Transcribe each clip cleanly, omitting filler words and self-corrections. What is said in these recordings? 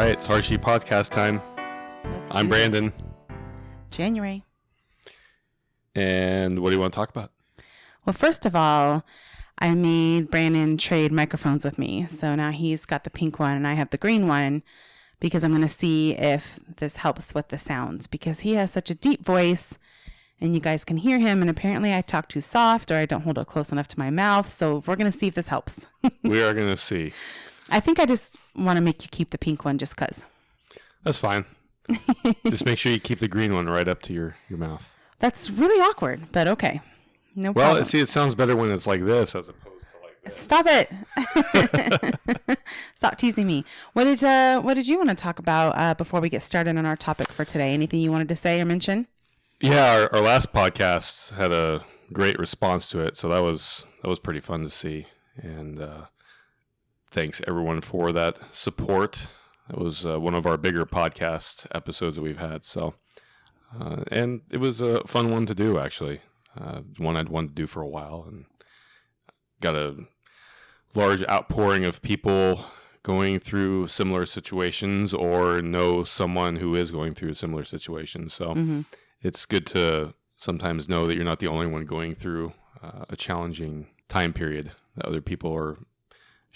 right, it's Harshey podcast time. I'm Brandon. January. And what do you want to talk about? Well, first of all, I made Brandon trade microphones with me. So now he's got the pink one and I have the green one because I'm going to see if this helps with the sounds because he has such a deep voice and you guys can hear him. And apparently I talk too soft or I don't hold it close enough to my mouth. So we're going to see if this helps. We are going to see. I think I just want to make you keep the pink one just because. That's fine. Just make sure you keep the green one right up to your mouth. That's really awkward, but okay. No problem. Well, see, it sounds better when it's like this as opposed to like this. Stop it. Stop teasing me. What did you want to talk about before we get started on our topic for today? Anything you wanted to say or mention? Yeah, our last podcast had a great response to it, so that was pretty fun to see. And thanks everyone for that support. That was one of our bigger podcast episodes that we've had. So, and it was a fun one to do, actually. One I'd wanted to do for a while, and got a large outpouring of people going through similar situations or know someone who is going through similar situations. So it's good to sometimes know that you're not the only one going through a challenging time period, that other people are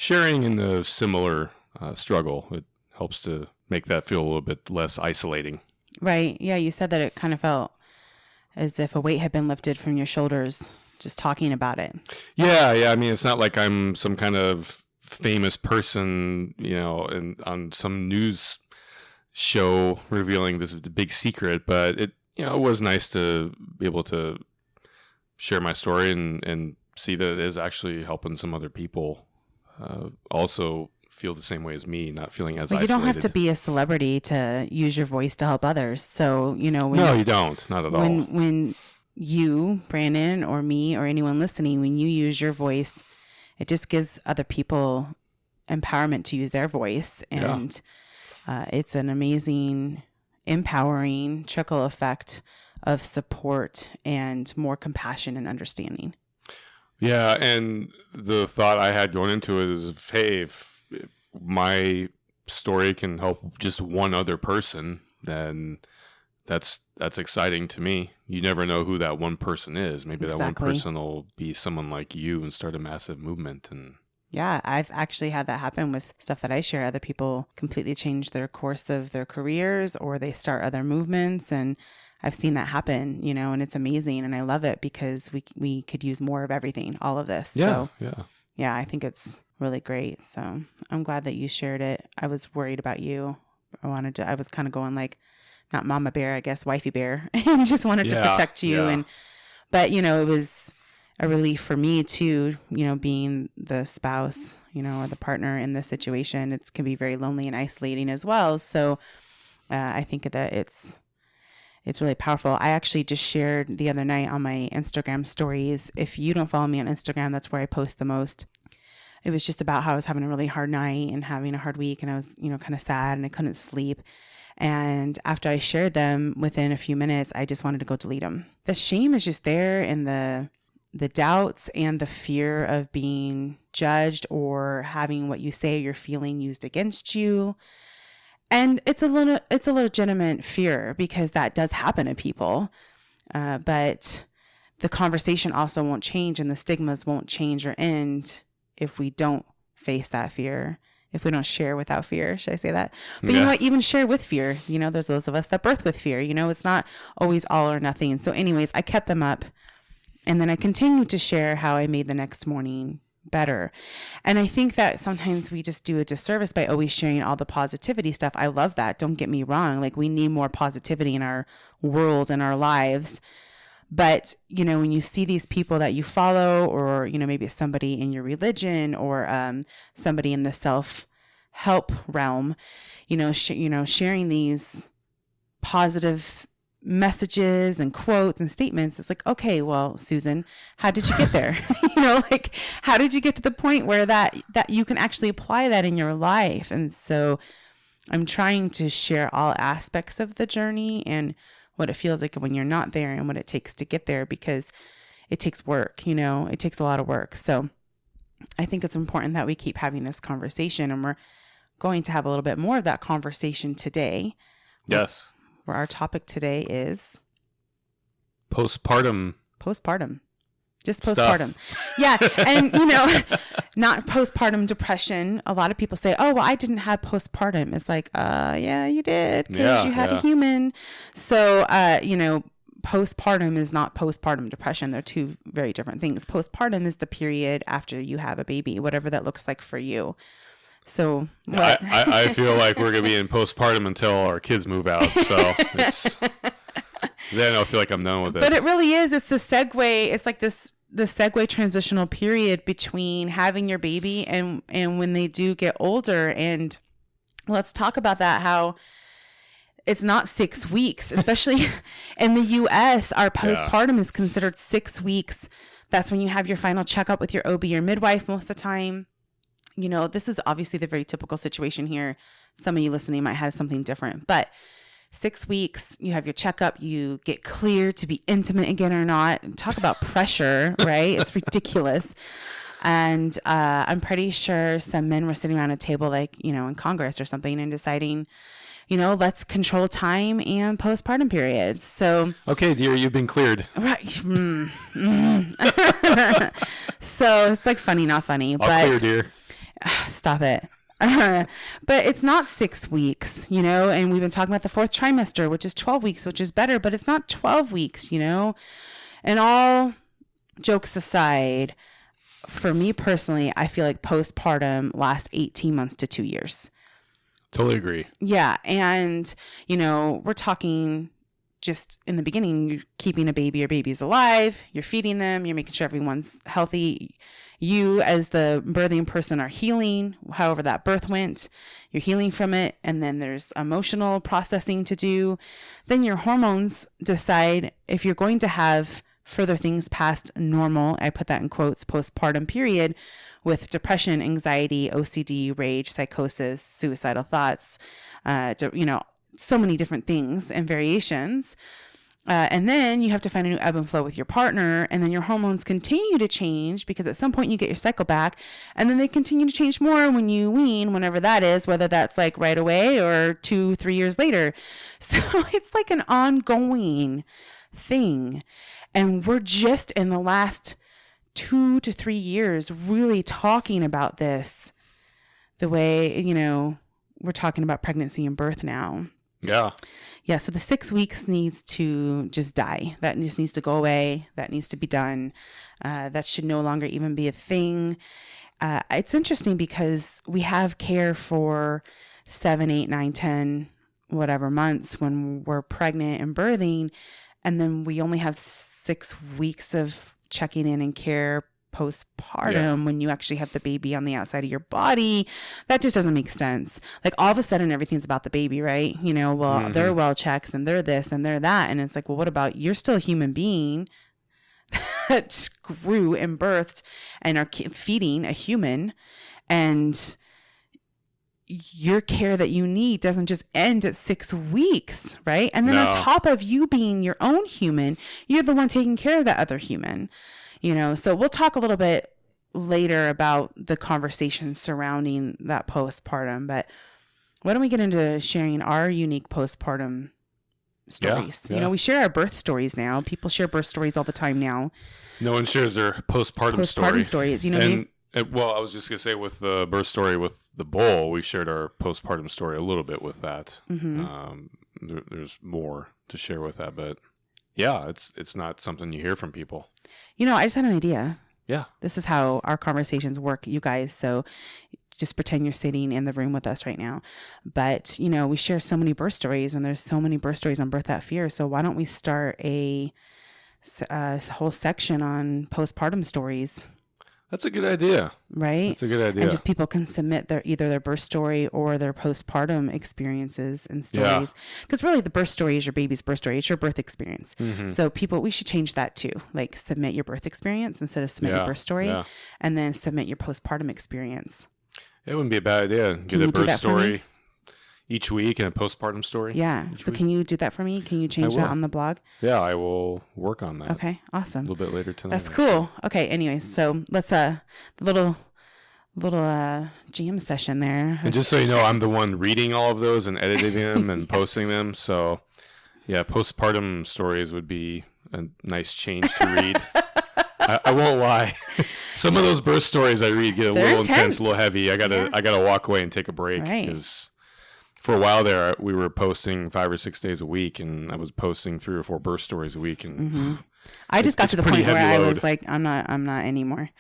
sharing in the similar struggle. It helps to make that feel a little bit less isolating. Right. Yeah, you said that it kind of felt as if a weight had been lifted from your shoulders just talking about it. Yeah. I mean, it's not like I'm some kind of famous person, and on some news show revealing this big secret, but it was nice to be able to share my story and see that it is actually helping some other people also feel the same way as me, not feeling as isolated. You don't have to be a celebrity to use your voice to help others. So, no, you don't. Not at all. When you, Brandon, or me, or anyone listening, when you use your voice, it just gives other people empowerment to use their voice. And it's an amazing, empowering trickle effect of support and more compassion and understanding. Yeah, and the thought I had going into it is, hey, if my story can help just one other person, then that's exciting to me. You never know who that one person is. Maybe That one person will be someone like you and start a massive movement. And yeah, I've actually had that happen with stuff that I share. Other people completely change their course of their careers or they start other movements, and I've seen that happen, and it's amazing. And I love it because we could use more of everything, all of this. Yeah, yeah, I think it's really great. So I'm glad that you shared it. I was worried about you. I was kind of going like, not mama bear, I guess, wifey bear, and just wanted to protect you. Yeah. But it was a relief for me too, being the spouse, or the partner in this situation. It can be very lonely and isolating as well. So I think that it's really powerful. I actually just shared the other night on my Instagram stories. If you don't follow me on Instagram, that's where I post the most. It was just about how I was having a really hard night and having a hard week, and I was, kind of sad and I couldn't sleep. And after I shared them, within a few minutes, I just wanted to go delete them. The shame is just there, and the doubts and the fear of being judged or having what you say or you're feeling used against you. And it's a legitimate fear because that does happen to people. But the conversation also won't change and the stigmas won't change or end if we don't face that fear, if we don't share without fear. Should I say that? But you know what? Even share with fear. There's those of us that birth with fear. It's not always all or nothing. So anyways, I kept them up. And then I continued to share how I made the next morning better. And I think that sometimes we just do a disservice by always sharing all the positivity stuff. I love that. Don't get me wrong. Like, we need more positivity in our world and our lives. But, when you see these people that you follow, or, maybe it's somebody in your religion or somebody in the self-help realm, sharing these positive messages and quotes and statements, it's like, okay, well, Susan, how did you get there? How did you get to the point where that you can actually apply that in your life? And so I'm trying to share all aspects of the journey and what it feels like when you're not there and what it takes to get there, because it takes work, it takes a lot of work. So I think it's important that we keep having this conversation, and we're going to have a little bit more of that conversation today. Yes. Where our topic today is Postpartum. Just postpartum. Yeah. And, not postpartum depression. A lot of people say, oh, well, I didn't have postpartum. It's like, yeah, you did, because you had a human. So, postpartum is not postpartum depression. They're two very different things. Postpartum is the period after you have a baby, whatever that looks like for you. So what? I feel like we're going to be in postpartum until our kids move out. So then I'll feel like I'm done with it. But it really is. It's the segue. It's like the segue transitional period between having your baby and when they do get older. And let's talk about that, how it's not 6 weeks, especially in the US, our postpartum is considered 6 weeks. That's when you have your final checkup with your OB or midwife most of the time. This is obviously the very typical situation here. Some of you listening might have something different, but 6 weeks, you have your checkup, you get cleared to be intimate again or not. Talk about pressure, right? It's ridiculous. And I'm pretty sure some men were sitting around a table in Congress or something and deciding, let's control time and postpartum periods. So, okay, dear, you've been cleared. Right. So it's like funny, not funny. I'll clear, dear. Stop it. But it's not 6 weeks, and we've been talking about the fourth trimester, which is 12 weeks, which is better, but it's not 12 weeks, and all jokes aside, for me personally, I feel like postpartum lasts 18 months to 2 years. Totally agree. Yeah. And, we're talking just in the beginning, you're keeping a baby, your baby's alive, you're feeding them, you're making sure everyone's healthy. You as the birthing person are healing, however that birth went, you're healing from it. And then there's emotional processing to do. Then your hormones decide if you're going to have further things past normal, I put that in quotes, postpartum period, with depression, anxiety, OCD, rage, psychosis, suicidal thoughts, so many different things and variations. And then you have to find a new ebb and flow with your partner, and then your hormones continue to change because at some point you get your cycle back, and then they continue to change more when you wean, whenever that is, whether that's like right away or 2-3 years later. So it's like an ongoing thing. And we're just in the last 2 to 3 years really talking about this the way, we're talking about pregnancy and birth now. Yeah. Yeah. So the 6 weeks needs to just die. That just needs to go away. That needs to be done. That should no longer even be a thing. It's interesting because we have care for 7, 8, 9, 10, whatever months when we're pregnant and birthing. And then we only have 6 weeks of checking in and care postpartum when you actually have the baby on the outside of your body. That just doesn't make sense. Like all of a sudden everything's about the baby, right? They're well checks and they're this and they're that. And it's like, well, what about, you're still a human being that grew and birthed and are feeding a human, and your care that you need doesn't just end at 6 weeks, right? And then on top of you being your own human, you're the one taking care of that other human. So we'll talk a little bit later about the conversation surrounding that postpartum, but why don't we get into sharing our unique postpartum stories? Yeah. We share our birth stories now. People share birth stories all the time now. No one shares their postpartum stories, Well, I was just going to say with the birth story with the bull, we shared our postpartum story a little bit with that. Mm-hmm. There's more to share with that, but yeah, it's not something you hear from people. I just had an idea. Yeah. This is how our conversations work, you guys. So just pretend you're sitting in the room with us right now. But, we share so many birth stories, and there's so many birth stories on Birth That Fear. So why don't we start a whole section on postpartum stories? That's a good idea. Right? That's a good idea. And just people can submit either their birth story or their postpartum experiences and stories. Because really the birth story is your baby's birth story. It's your birth experience. Mm-hmm. So we should change that too. Like submit your birth experience instead of submit your birth story, and then submit your postpartum experience. It wouldn't be a bad idea. Get a birth story each week and a postpartum story. Yeah. So can you do that for me? Can you change that on the blog? Yeah, I will work on that. Okay. Awesome. A little bit later tonight. That's cool. Okay. Anyways, so let's the little little jam session there. And just so you know, I'm the one reading all of those and editing them and posting them. So, yeah, postpartum stories would be a nice change to read. I won't lie. Some of those birth stories I read get a little intense, a little heavy. I gotta walk away and take a break because for a while there we were posting 5 or 6 days a week, and I was posting 3 or 4 birth stories a week. And I just got to the point where I was like, I'm not anymore.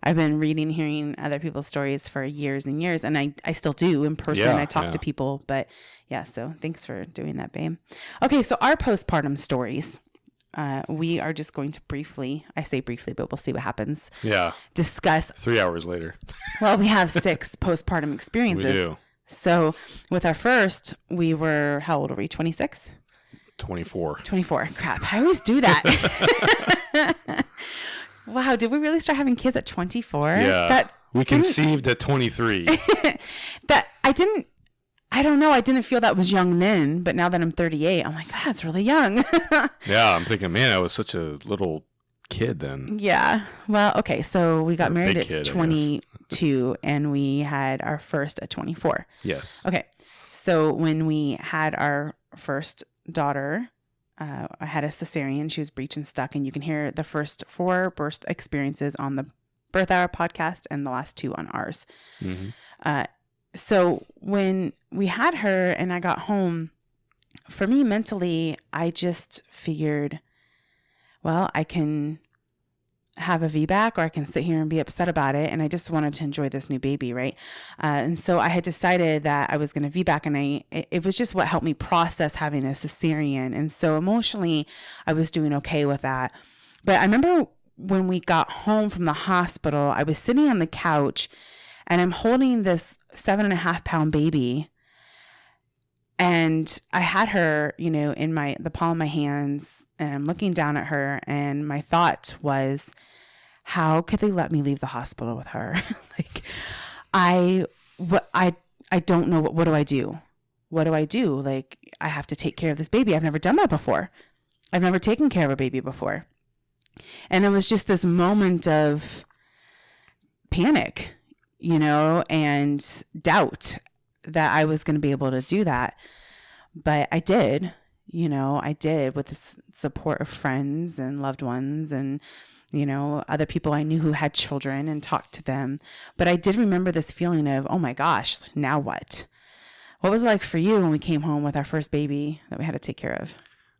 I've been hearing other people's stories for years and years, and I still do in person. I talk to people, but yeah. So thanks for doing that, babe. Okay, so our postpartum stories. We are just going to briefly, I say briefly, but we'll see what happens. Yeah. Discuss. 3 hours later. Well, we have 6 postpartum experiences. We do. So with our first, we were, how old were we? 26? 24. 24. Crap. I always do that. Wow. Did we really start having kids at 24? Yeah. We conceived at 23. I don't know. I didn't feel that was young then, but now that I'm 38, I'm like, that's really young. Yeah, I'm thinking, man, I was such a little kid then. Yeah. Well, okay. So we got married at 22 and we had our first at 24. Yes. Okay. So when we had our first daughter, I had a cesarean. She was breech and stuck, and you can hear the first 4 birth experiences on the Birth Hour podcast and the last 2 on ours. Mm-hmm. So when we had her and I got home, for me mentally, I just figured, well, I can have a VBAC or I can sit here and be upset about it. And I just wanted to enjoy this new baby, right? And so I had decided that I was going to VBAC, and it was just what helped me process having a cesarean. And so emotionally, I was doing okay with that. But I remember when we got home from the hospital, I was sitting on the couch and I'm holding this 7.5-pound baby, and I had her, in the palm of my hands, and I'm looking down at her, and my thought was, how could they let me leave the hospital with her? Like, I don't know. What do I do? What do I do? Like, I have to take care of this baby. I've never done that before. I've never taken care of a baby before. And it was just this moment of panic, and doubt that I was going to be able to do that. But I did, I did with the support of friends and loved ones and, other people I knew who had children, and talked to them. But I did remember this feeling of, oh my gosh, now what? What was it like for you when we came home with our first baby that we had to take care of?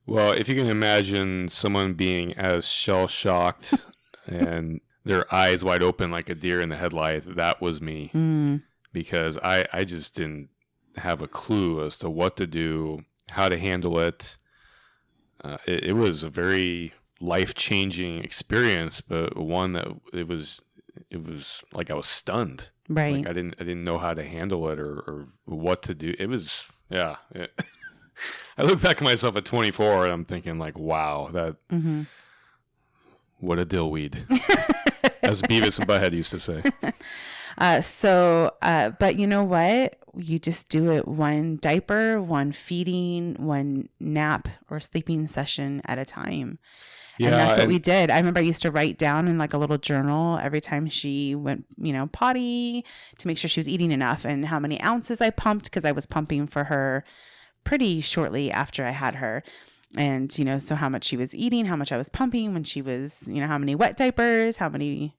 Well, if you can imagine someone being as shell-shocked and their eyes wide open like a deer in the headlight, that was me. Because I just didn't have a clue as to what to do, how to handle it. It was a very life-changing experience, but one that it was like I was stunned. Right. Like I didn't know how to handle it or what to do. It was, yeah. I look back at myself at 24 and I'm thinking like, wow, that what a dillweed. As Beavis and Butthead used to say. But you know what? You just do it one diaper, one feeding, one nap or sleeping session at a time. Yeah, and that's what we did. I remember I used to write down in like a little journal every time she went, potty, to make sure she was eating enough, and how many ounces I pumped, because I was pumping for her pretty shortly after I had her. And, so how much she was eating, how much I was pumping when she was, how many wet diapers, how many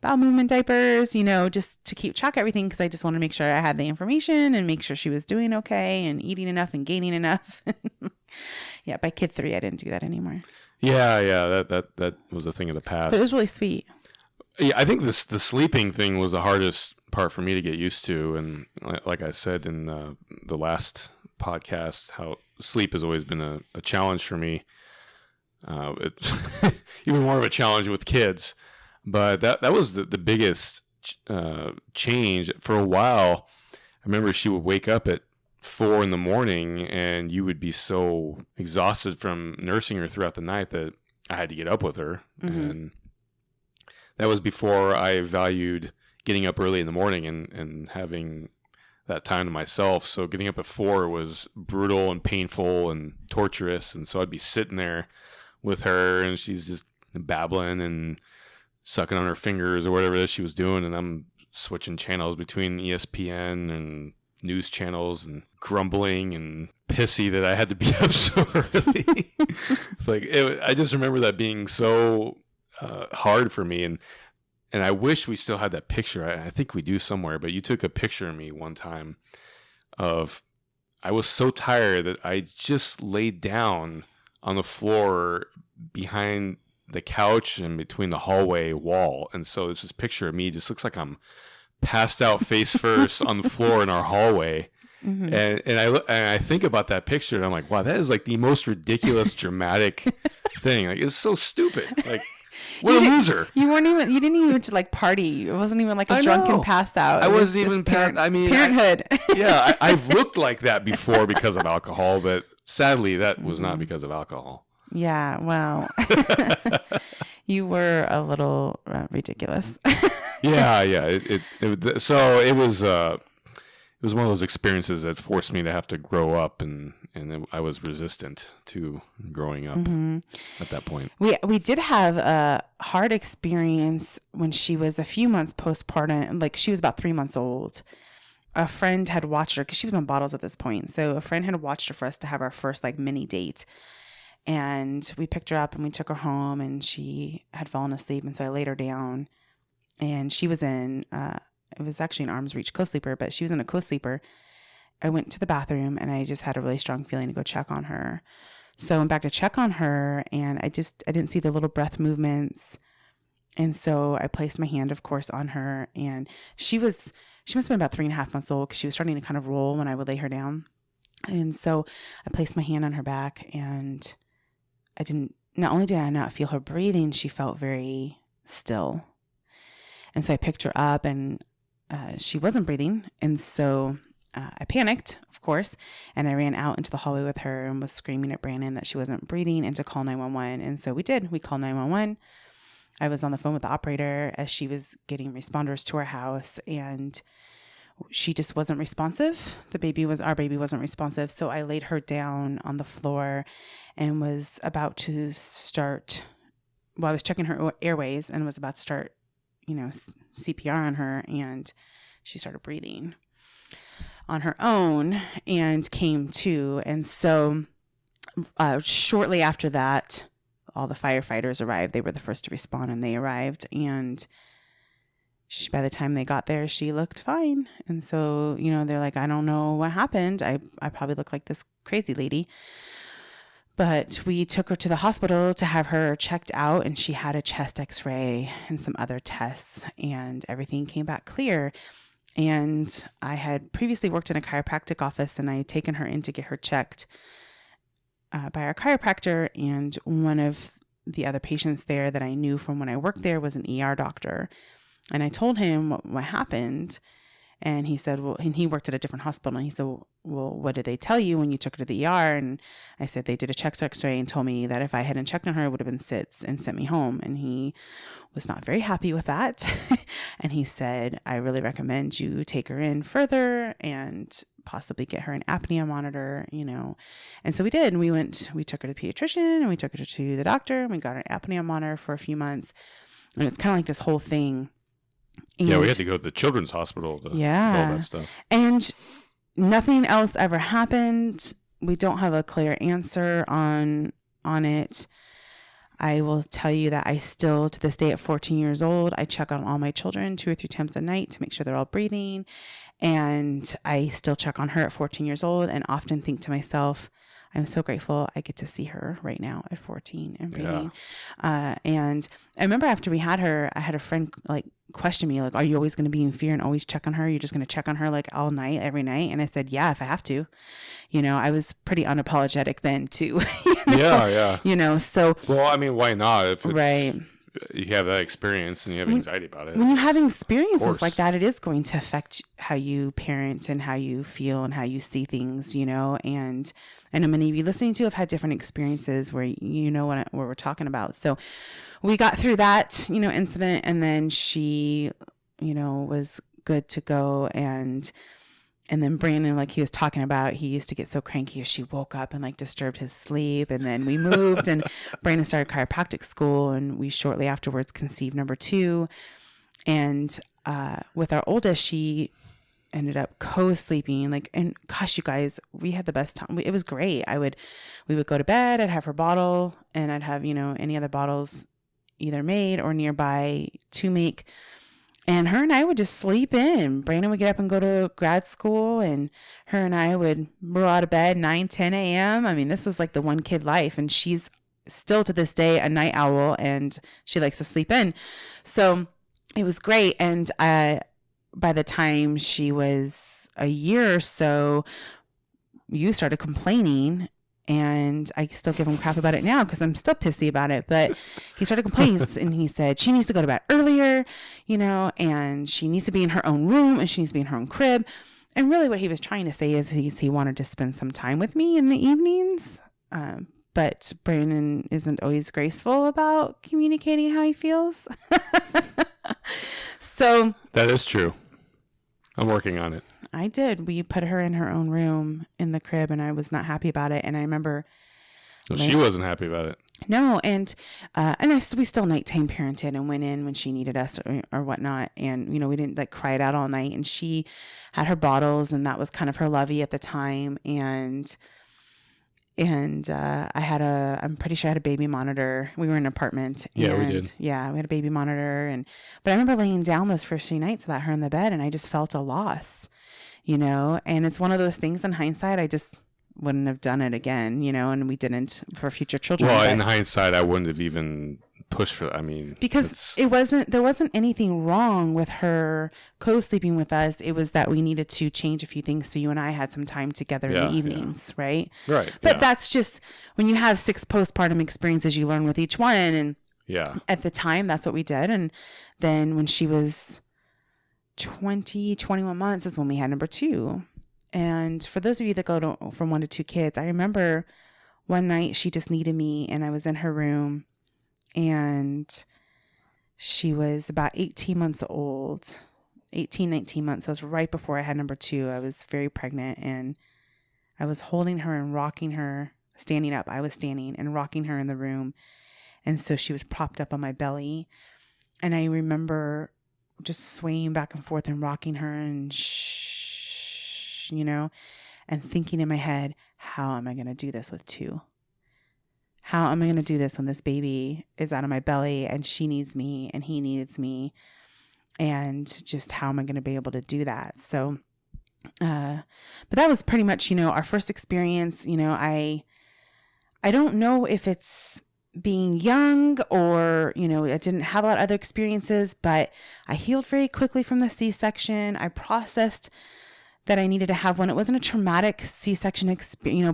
bowel movement diapers, just to keep track of everything, because I just want to make sure I had the information and make sure she was doing okay and eating enough and gaining enough. Yeah, by kid 3, I didn't do that anymore. Yeah, that was a thing of the past. But it was really sweet. Yeah, I think the sleeping thing was the hardest part for me to get used to. And like I said in the last podcast, how sleep has always been a challenge for me. Even more of a challenge with kids. But that was the biggest change. For a while, I remember she would wake up at 4 a.m, and you would be so exhausted from nursing her throughout the night that I had to get up with her. Mm-hmm. And that was before I valued getting up early in the morning and having that time to myself. So getting up at 4 was brutal and painful and torturous. And so I'd be sitting there with her, and she's just babbling and sucking on her fingers or whatever it is she was doing, and I'm switching channels between ESPN and news channels and grumbling and pissy that I had to be up so early. It's like, I just remember that being so hard for me. And I wish we still had that picture. I think we do somewhere, but you took a picture of me one time of, I was so tired that I just laid down on the floor behind the couch and between the hallway wall. And so it's this picture of me, just looks like I'm passed out face first on the floor in our hallway. Mm-hmm. And I think about that picture and I'm like, wow, that is like the most ridiculous, dramatic thing. Like, it's so stupid. Like, what a loser. You didn't even to like party. It wasn't even like a drunken pass out. I wasn't even parenthood. I've looked like that before because of alcohol, but sadly that was not because of alcohol. Yeah, well, you were a little ridiculous. Yeah. So it was one of those experiences that forced me to have to grow up, and I was resistant to growing up at that point. We did have a hard experience when she was a few months postpartum. Like, she was about 3 months old. A friend had watched her because she was on bottles at this point. So a friend had watched her for us to have our first like mini date. And we picked her up and we took her home, and she had fallen asleep. And so I laid her down, and she was in, it was actually an arm's reach co-sleeper, but she was in a co-sleeper. I went to the bathroom and I just had a really strong feeling to go check on her. So I went back to check on her, and I didn't see the little breath movements. And so I placed my hand, of course, on her, and she must have been about 3.5 months old because she was starting to kind of roll when I would lay her down. And so I placed my hand on her back, and not only did I not feel her breathing, she felt very still. And so I picked her up, and she wasn't breathing. And so I panicked, of course, and I ran out into the hallway with her and was screaming at Brandon that she wasn't breathing and to call 911. And so we did. We called 911. I was on the phone with the operator as she was getting responders to our house, and she just wasn't responsive. Our baby wasn't responsive. So I laid her down on the floor and was about to start, I was checking her airways and was about to start, CPR on her, and she started breathing on her own and came to. And so shortly after that, all the firefighters arrived. They were the first to respond, and they arrived, and by the time they got there, she looked fine. And so, they're like, I don't know what happened. I probably look like this crazy lady. But we took her to the hospital to have her checked out, and she had a chest x-ray and some other tests, and everything came back clear. And I had previously worked in a chiropractic office, and I had taken her in to get her checked by our chiropractor. And one of the other patients there that I knew from when I worked there was an ER doctor. And I told him what happened. And he said, well, and he worked at a different hospital. And he said, well, what did they tell you when you took her to the ER? And I said, they did a chest x-ray and told me that if I hadn't checked on her, it would have been SIDS and sent me home. And he was not very happy with that. And he said, I really recommend you take her in further and possibly get her an apnea monitor, And so we did. And we took her to the pediatrician, and we took her to the doctor, and we got her an apnea monitor for a few months. And it's kind of like this whole thing. And we had to go to the children's hospital to all that stuff. And nothing else ever happened. We don't have a clear answer on it. I will tell you that I still, to this day at 14 years old, I check on all my children 2 or 3 times a night to make sure they're all breathing. And I still check on her at 14 years old and often think to myself, I'm so grateful I get to see her right now at 14 and breathing. Yeah. And I remember after we had her, I had a friend question me, are you always going to be in fear and always check on her? You're just going to check on her all night, every night? And I said, yeah, if I have to. I was pretty unapologetic then too. Yeah. So. Well, I mean, why not? If it's, right. You have that experience and you have anxiety about it. When you're having experiences like that, it is going to affect how you parent and how you feel and how you see things, and I know many of you listening to have had different experiences where what we're talking about. So we got through that, incident, and then she, was good to go. And then Brandon, like he was talking about, he used to get so cranky if she woke up and disturbed his sleep. And then we moved and Brandon started chiropractic school, and we shortly afterwards conceived number 2. And with our oldest, she ended up co-sleeping. Like, and gosh, you guys, we had the best time. It was great. We would go to bed. I'd have her bottle, and I'd have, any other bottles either made or nearby to make. And her and I would just sleep in. Brandon would get up and go to grad school, and her and I would roll out of bed 9, 10 a.m. I mean, this is like the one kid life. And she's still to this day a night owl, and she likes to sleep in. So it was great. And by the time she was a year or so, you started complaining. And I still give him crap about it now because I'm still pissy about it. But he started complaining, and he said she needs to go to bed earlier, and she needs to be in her own room, and she needs to be in her own crib. And really what he was trying to say is he wanted to spend some time with me in the evenings. But Brandon isn't always graceful about communicating how he feels. So that is true. I'm working on it. I did. We put her in her own room in the crib, and I was not happy about it. And I remember she wasn't happy about it. No, and we still nighttime parented and went in when she needed us or whatnot. And we didn't like cry it out all night. And she had her bottles, and that was kind of her lovey at the time. And I'm pretty sure I had a baby monitor. We were in an apartment. Yeah, we did. Yeah, we had a baby monitor. But I remember laying down those first 3 nights without her in the bed, and I just felt a loss, and it's one of those things in hindsight, I just wouldn't have done it again, and we didn't for future children. Well, in hindsight, I wouldn't have even pushed for that. I mean, because there wasn't anything wrong with her co-sleeping with us. It was that we needed to change a few things so you and I had some time together in the evenings, right? Right. But that's just when you have 6 postpartum experiences, you learn with each one. And at the time, that's what we did. And then when she was 21 months is when we had number 2. And for those of you that go from 1 to 2 kids, I remember one night she just needed me, and I was in her room, and she was about 18 months old, 18, 19 months. That was right before I had number 2. I was very pregnant, and I was holding her and rocking her, standing up. I was standing and rocking her in the room. And so she was propped up on my belly. And I remember just swaying back and forth and rocking her and and thinking in my head, how am I going to do this with 2? How am I going to do this when this baby is out of my belly and she needs me and he needs me? And just how am I going to be able to do that? So, but that was pretty much, our first experience. I don't know if it's being young or, I didn't have a lot of other experiences, but I healed very quickly from the C-section. I processed that I needed to have one. It wasn't a traumatic C-section,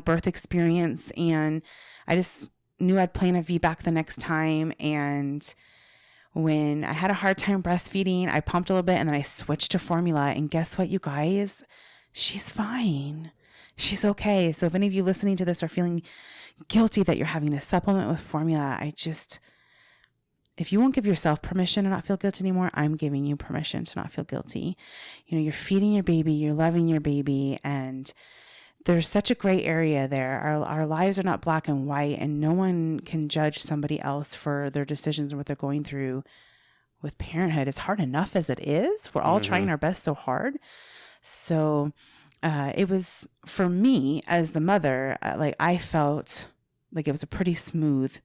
birth experience. And I just knew I'd plan a VBAC the next time. And when I had a hard time breastfeeding, I pumped a little bit and then I switched to formula. And guess what, you guys? She's fine. She's okay. So if any of you listening to this are feeling guilty that you're having to supplement with formula, if you won't give yourself permission to not feel guilty anymore, I'm giving you permission to not feel guilty. You're feeding your baby, you're loving your baby, and there's such a gray area there. Our lives are not black and white, and no one can judge somebody else for their decisions and what they're going through with parenthood. It's hard enough as it is. We're all trying our best so hard. So it was, for me as the mother, I felt like it was a pretty smooth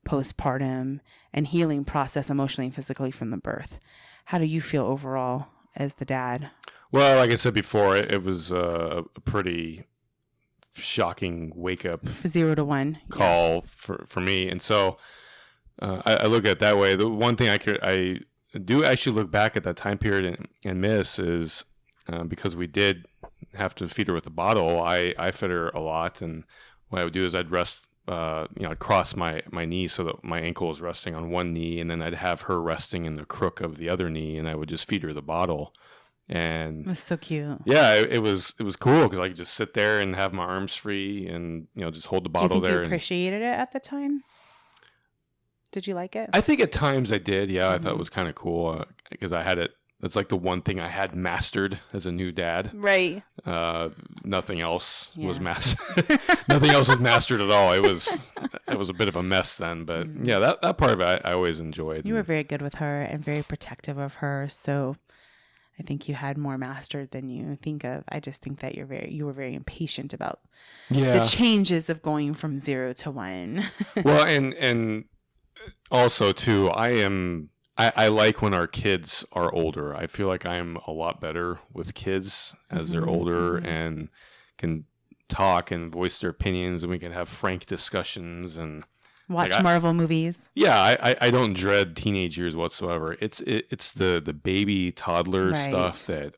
postpartum and healing process emotionally and physically from the birth. How do you feel overall as the dad? Well, like I said before, it was a pretty shocking wake up 0 to 1 call for me. And so I look at it that way. The one thing I do actually look back at that time period and miss is because we did have to feed her with a bottle. I fed her a lot, and what I would do is I'd rest, I'd cross my knee so that my ankle was resting on one knee, and then I'd have her resting in the crook of the other knee, and I would just feed her the bottle. And it was so cute. Yeah, it was cool because I could just sit there and have my arms free and just hold the bottle there. Do you think you appreciated it at the time? Did you like it? I think at times I did. Yeah, I thought it was kind of cool because I had it. That's like the one thing I had mastered as a new dad. Right. Nothing else was mastered. Nothing else was mastered at all. It was it was a bit of a mess then, but yeah, that part of it I always enjoyed. You were very good with her and very protective of her. So I think you had more mastered than you think of. I just think that you were very impatient about the changes of going from 0 to 1. Well, and also too, I like when our kids are older. I feel like I'm a lot better with kids as they're older and can talk and voice their opinions, and we can have frank discussions and watch Marvel movies. Yeah, I don't dread teenage years whatsoever. It's the baby toddler stuff that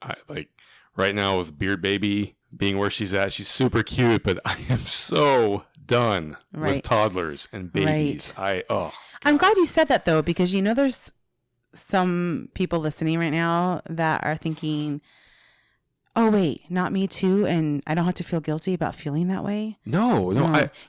I like. Right now with Beard Baby being where she's at, she's super cute, but I am so done with toddlers and babies. I'm glad you said that though, because there's some people listening right now that are thinking, oh wait, not me too, and I don't have to feel guilty about feeling that way. No.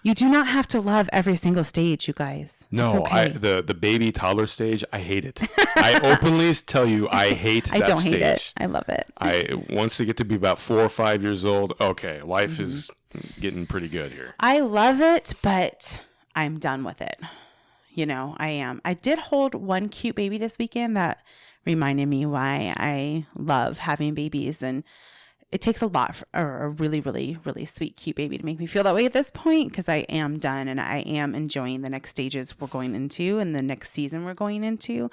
You do not have to love every single stage, you guys. No, it's okay. The baby toddler stage, I hate it. I openly tell you, I hate that stage. I don't hate it. I love it. Once they get to be about 4 or 5 years old, okay, life is getting pretty good here. I love it, but I'm done with it. I am. I did hold one cute baby this weekend that reminded me why I love having babies, and it takes a lot for a really, really, really sweet, cute baby to make me feel that way at this point, because I am done and I am enjoying the next stages we're going into and the next season we're going into.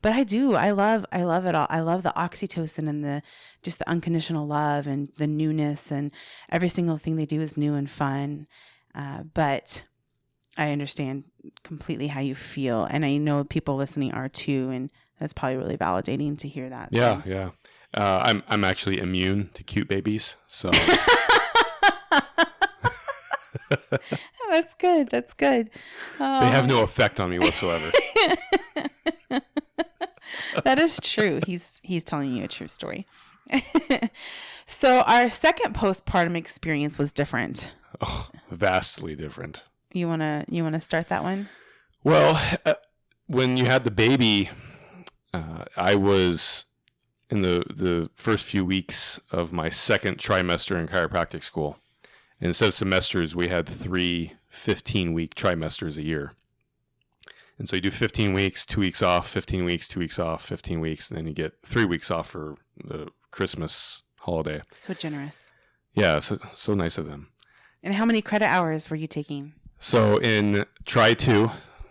But I do. I love it all. I love the oxytocin and just the unconditional love and the newness, and every single thing they do is new and fun. But I understand completely how you feel, and I know people listening are too, and that's probably really validating to hear that. Yeah, so. Yeah. I'm actually immune to cute babies, so. That's good. That's good. They have no effect on me whatsoever. That is true. He's telling you a true story. So our second postpartum experience was different. Oh, vastly different. You wanna start that one? Well, when you had the baby, I was in the first few weeks of my second trimester in chiropractic school. And instead of semesters, we had 3 15-week trimesters a year. And so you do 15 weeks, 2 weeks off, 15 weeks, 2 weeks off, 15 weeks, and then you get 3 weeks off for the Christmas holiday. So generous. Yeah, so nice of them. And how many credit hours were you taking? So in Tri 2,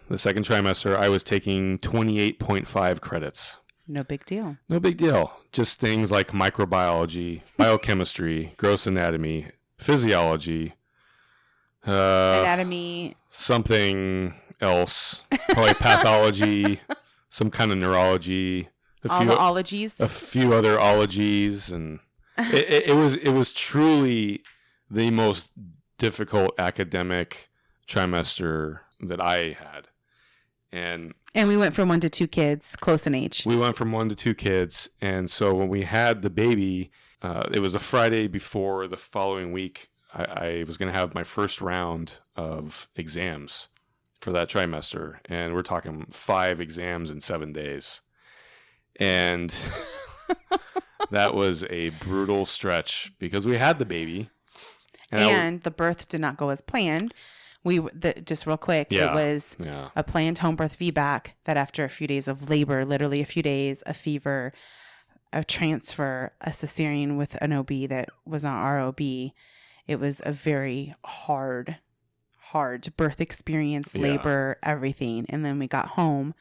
the second trimester, I was taking 28.5 credits. No big deal. No big deal. Just things like microbiology, biochemistry, gross anatomy, physiology, anatomy, something else, probably pathology, some kind of neurology, the ologies, a few other ologies, and it was truly the most difficult academic trimester that I had. And we went from 1 to 2 kids, close in age. We went from 1 to 2 kids. And so when we had the baby, it was a Friday before the following week. I was going to have my first round of exams for that trimester. And we're talking 5 exams in 7 days. And that was a brutal stretch because we had the baby. And the birth did not go as planned. Just real quick, it was a planned home birth VBAC that after a few days of labor, literally a few days, a fever, a transfer, a cesarean with an OB that was on ROB, it was a very hard birth experience, labor, everything. And then we got home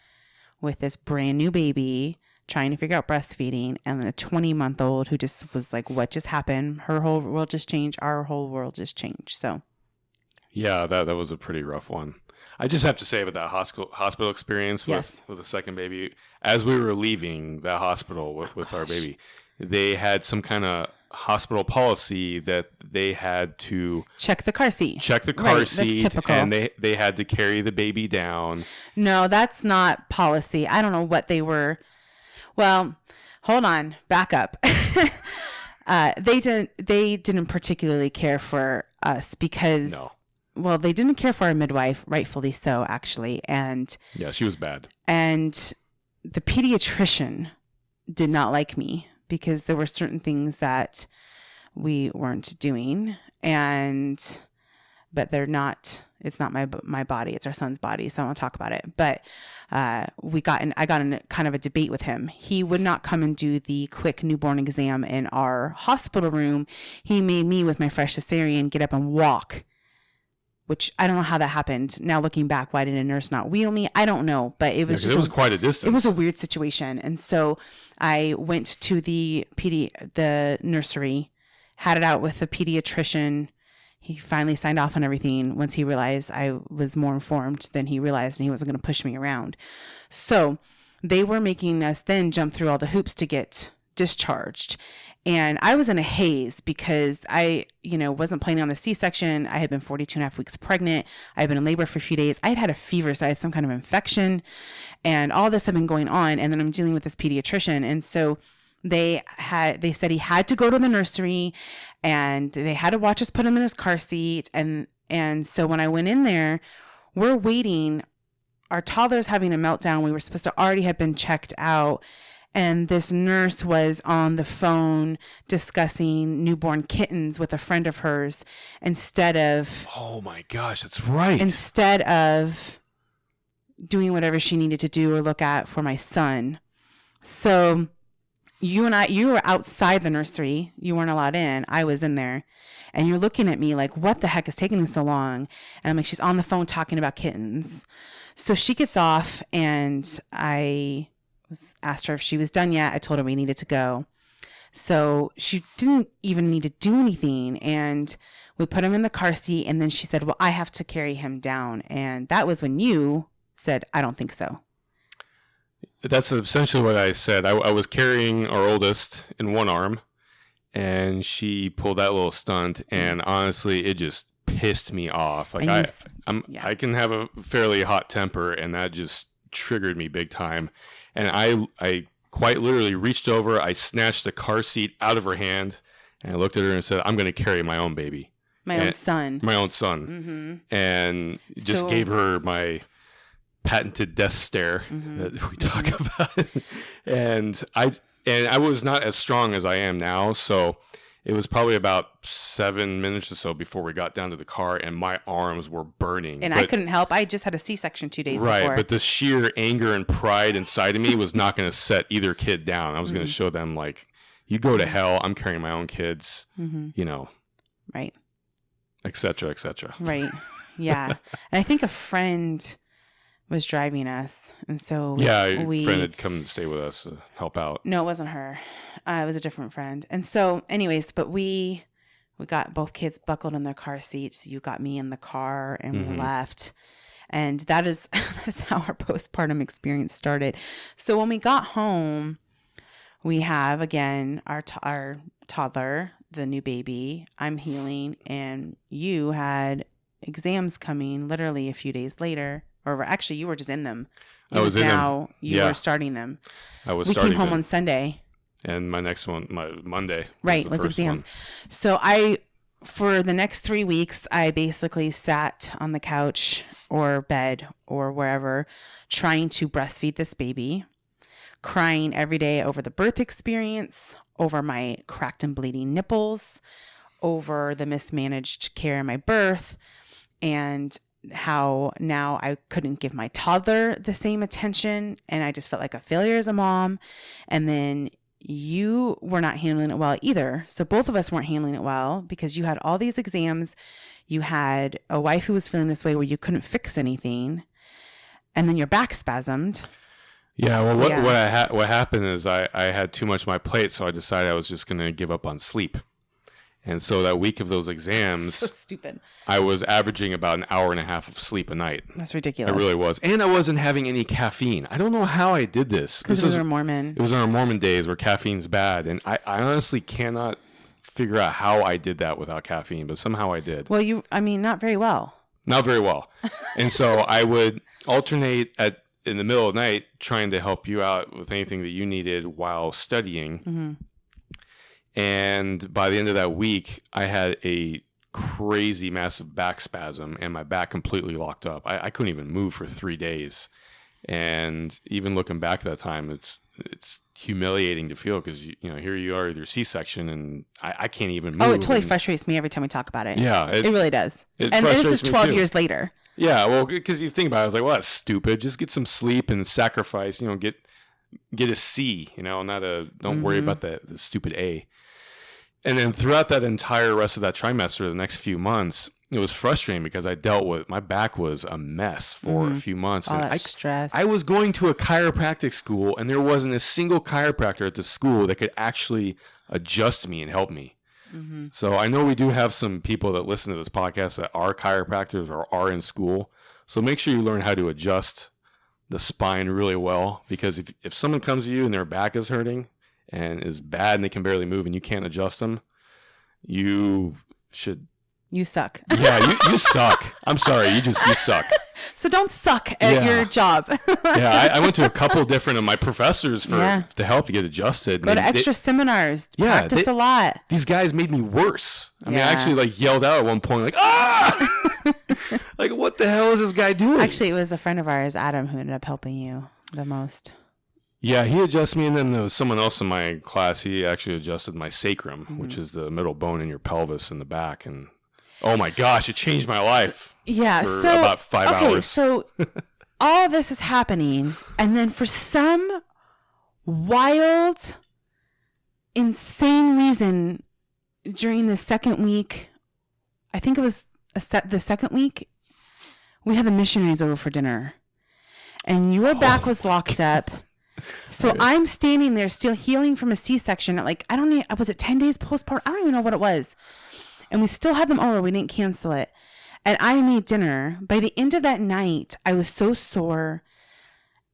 with this brand new baby trying to figure out breastfeeding, and then a 20-month-old who just was like, what just happened? Her whole world just changed. Our whole world just changed. So. Yeah, that was a pretty rough one. I just have to say about that hospital experience with the second baby, as we were leaving that hospital with our baby, they had some kind of hospital policy that they had to check the car seat. That's typical. And they had to carry the baby down. No, that's not policy. I don't know what they were. Well, hold on, back up. They didn't particularly care for us because. No. Well, they didn't care for our midwife, rightfully so, actually. And yeah, she was bad. And the pediatrician did not like me because there were certain things that we weren't doing. And but they're not. It's not my body. It's our son's body. So I won't talk about it. But I got in kind of a debate with him. He would not come and do the quick newborn exam in our hospital room. He made me, with my fresh cesarean, get up and walk, which I don't know how that happened. Now looking back, why did a nurse not wheel me? I don't know, but it was it was quite a distance. It was a weird situation. And so I went to the nursery, had it out with the pediatrician. He finally signed off on everything once he realized I was more informed than he realized, and he wasn't going to push me around. So they were making us then jump through all the hoops to get discharged. And I was in a haze because I, wasn't planning on the C-section. I had been 42 and a half weeks pregnant. I had been in labor for a few days. I had had a fever, so I had some kind of infection, and all this had been going on. And then I'm dealing with this pediatrician. And so they said he had to go to the nursery, and they had to watch us put him in his car seat. And so when I went in there, we're waiting. Our toddler's having a meltdown. We were supposed to already have been checked out. And this nurse was on the phone discussing newborn kittens with a friend of hers instead of... Oh my gosh, that's right. Instead of doing whatever she needed to do or look at for my son. So you were outside the nursery. You weren't allowed in. I was in there. And you're looking at me like, what the heck is taking so long? And I'm like, she's on the phone talking about kittens. So she gets off, and I asked her if she was done yet. I told her we needed to go. So she didn't even need to do anything. And we put him in the car seat, and then she said, well, I have to carry him down. And that was when you said, I don't think so. That's essentially what I said. I was carrying our oldest in one arm, and she pulled that little stunt, and honestly, it just pissed me off. Like I can have a fairly hot temper, and that just triggered me big time. And I quite literally reached over, I snatched the car seat out of her hand, and I looked at her and said, I'm going to carry my own baby. My own son. Mm-hmm. And just gave her my patented death stare that we talk about. and I was not as strong as I am now, so it was probably about 7 minutes or so before we got down to the car, and my arms were burning. And I couldn't help. I just had a C-section 2 days before. Right, but the sheer anger and pride inside of me was not going to set either kid down. I was going to show them, like, you go to hell. I'm carrying my own kids, Right. Et cetera, et cetera. Right. Yeah. And I think a friend was driving us, and so a friend had come to stay with us to help out. No, it wasn't her. It was a different friend. And so anyways, but we got both kids buckled in their car seats. You got me in the car, and we left. And that's how our postpartum experience started. So when we got home, we have again our toddler, the new baby. I'm healing, and you had exams coming literally a few days later. Or actually, you were just in them. I was in them. Now you were starting them. We came home on Sunday. And my next one, my Monday. Was exams. So for the next 3 weeks, I basically sat on the couch or bed or wherever trying to breastfeed this baby, crying every day over the birth experience, over my cracked and bleeding nipples, over the mismanaged care in my birth, and how now I couldn't give my toddler the same attention, and I just felt like a failure as a mom. And then you were not handling it well either. So both of us weren't handling it well because you had all these exams. You had a wife who was feeling this way where you couldn't fix anything, and then your back spasmed. Yeah, well, what happened is I had too much on my plate, so I decided I was just going to give up on sleep. And so that week of those exams, so stupid. I was averaging about an hour and a half of sleep a night. That's ridiculous. It really was. And I wasn't having any caffeine. I don't know how I did this. Because it was our Mormon. It was in our Mormon days where caffeine's bad. And I honestly cannot figure out how I did that without caffeine, but somehow I did. Well, not very well. Not very well. And so I would alternate in the middle of the night trying to help you out with anything that you needed while studying. Mm-hmm. And by the end of that week, I had a crazy, massive back spasm, and my back completely locked up. I couldn't even move for 3 days. And even looking back at that time, it's humiliating to feel because, here you are with your C-section and I can't even move. Oh, it totally frustrates me every time we talk about it. Yeah. It really does. And this is 12 years later. Yeah, well, because you think about it, I was like, well, that's stupid. Just get some sleep and sacrifice, get a C, don't worry about the stupid A. And then throughout that entire rest of that trimester, the next few months, it was frustrating because my back was a mess for a few months. All and that stress. I was going to a chiropractic school and there wasn't a single chiropractor at the school that could actually adjust me and help me. Mm-hmm. So I know we do have some people that listen to this podcast that are chiropractors or are in school. So make sure you learn how to adjust the spine really well, because if someone comes to you and their back is hurting and is bad and they can barely move and you can't adjust them, you suck. Yeah, you suck. I'm sorry, you suck. So don't suck at your job. Yeah, I went to a couple different of my professors to help you get adjusted. Go to extra seminars. Practice a lot. These guys made me worse. I mean, I actually yelled out at one point like, ah! Like, what the hell is this guy doing? Actually, it was a friend of ours, Adam, who ended up helping you the most. Yeah, he adjusted me, and then there was someone else in my class. He actually adjusted my sacrum, which is the middle bone in your pelvis in the back. And oh my gosh, it changed my life. Yeah, for about 5 hours. Okay, so all this is happening, and then for some wild, insane reason, during the second week, I think it was the second week, we had the missionaries over for dinner, and your back was locked up. So right. I'm standing there still healing from a C-section at was it 10 days postpartum? I don't even know what it was. And we still had them over. We didn't cancel it. And I made dinner. By the end of that night, I was so sore,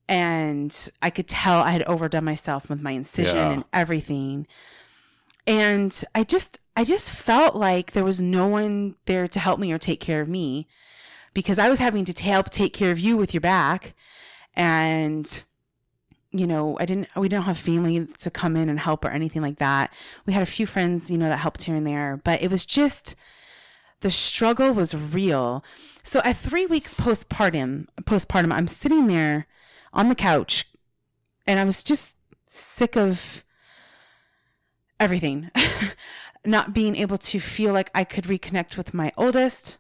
and I could tell I had overdone myself with my incision and everything. And I just felt like there was no one there to help me or take care of me, because I was having to help take care of you with your back. And we didn't have family to come in and help or anything like that. We had a few friends, that helped here and there, but it was just, the struggle was real. So at 3 weeks postpartum, I'm sitting there on the couch, and I was just sick of everything. Not being able to feel like I could reconnect with my oldest,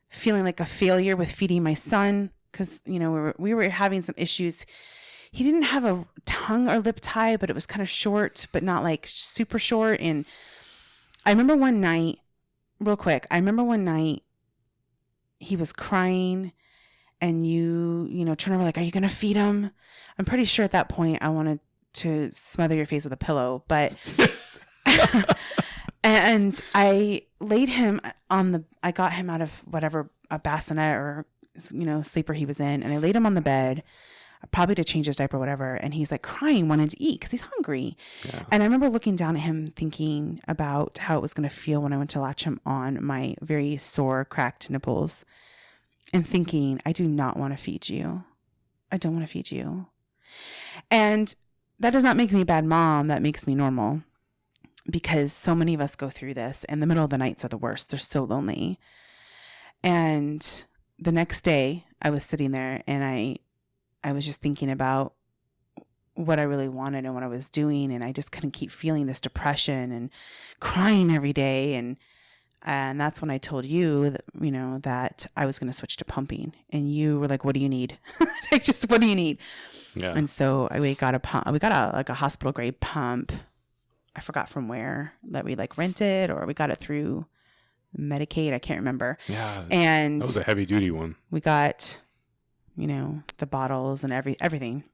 feeling like a failure with feeding my son, because, we were having some issues. He didn't have a tongue or lip tie, but it was kind of short, but not like super short. And I remember one night, real quick, he was crying, and you turn over like, are you going to feed him? I'm pretty sure at that point I wanted to smother your face with a pillow, but, and I laid him I got him out of whatever, a bassinet or, sleeper he was in. And I laid him on the bed, probably to change his diaper or whatever. And he's like crying, wanting to eat because he's hungry. Yeah. And I remember looking down at him, thinking about how it was going to feel when I went to latch him on my very sore, cracked nipples, and thinking, I do not want to feed you. I don't want to feed you. And that does not make me a bad mom. That makes me normal, because so many of us go through this, and the middle of the nights are the worst. They're so lonely. And the next day I was sitting there, and I was just thinking about what I really wanted and what I was doing. And I just couldn't keep feeling this depression and crying every day. And that's when I told you that, that I was going to switch to pumping. And you were like, what do you need? What do you need? Yeah. And so we got a pump. We got a hospital grade pump. I forgot from where, that we rented, or we got it through Medicaid. I can't remember. Yeah. And that was a heavy duty one. We got, the bottles and everything.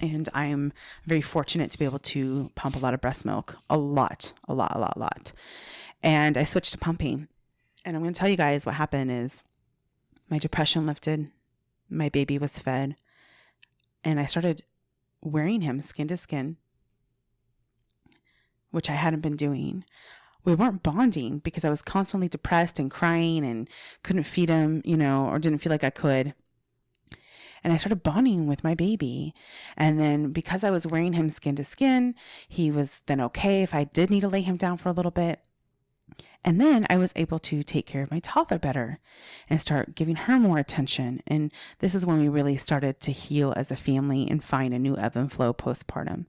And I'm very fortunate to be able to pump a lot of breast milk, a lot. And I switched to pumping. And I'm going to tell you guys what happened is my depression lifted. My baby was fed. And I started wearing him skin to skin, which I hadn't been doing. We weren't bonding because I was constantly depressed and crying and couldn't feed him, or didn't feel like I could. And I started bonding with my baby. And then because I was wearing him skin to skin, he was then okay if I did need to lay him down for a little bit. And then I was able to take care of my toddler better and start giving her more attention. And this is when we really started to heal as a family and find a new ebb and flow postpartum.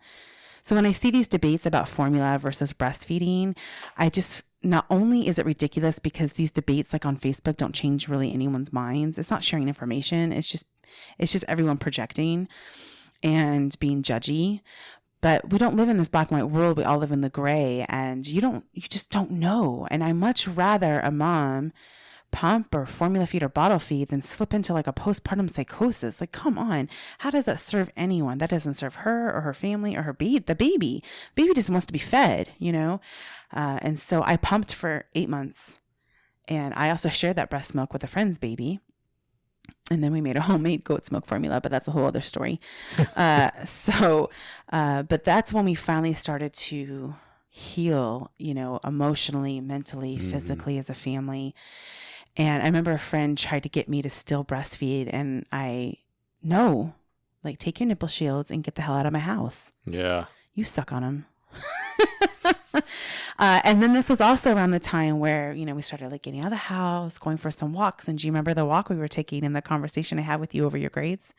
So when I see these debates about formula versus breastfeeding, I just, not only is it ridiculous because these debates like on Facebook don't change really anyone's minds. It's not sharing information. It's just everyone projecting and being judgy. But we don't live in this black and white world. We all live in the gray, and you just don't know. And I much rather a mom pump or formula feed or bottle feed than slip into like a postpartum psychosis. Like, come on. How does that serve anyone? That doesn't serve her or her family or the baby. Baby just wants to be fed, and so I pumped for 8 months, and I also shared that breast milk with a friend's baby. And then we made a homemade goat's milk formula, but that's a whole other story. But that's when we finally started to heal, emotionally, mentally, physically as a family. And I remember a friend tried to get me to still breastfeed, and no, like, take your nipple shields and get the hell out of my house. Yeah. You suck on them. And then this was also around the time where, we started like getting out of the house, going for some walks. And do you remember the walk we were taking and the conversation I had with you over your grades?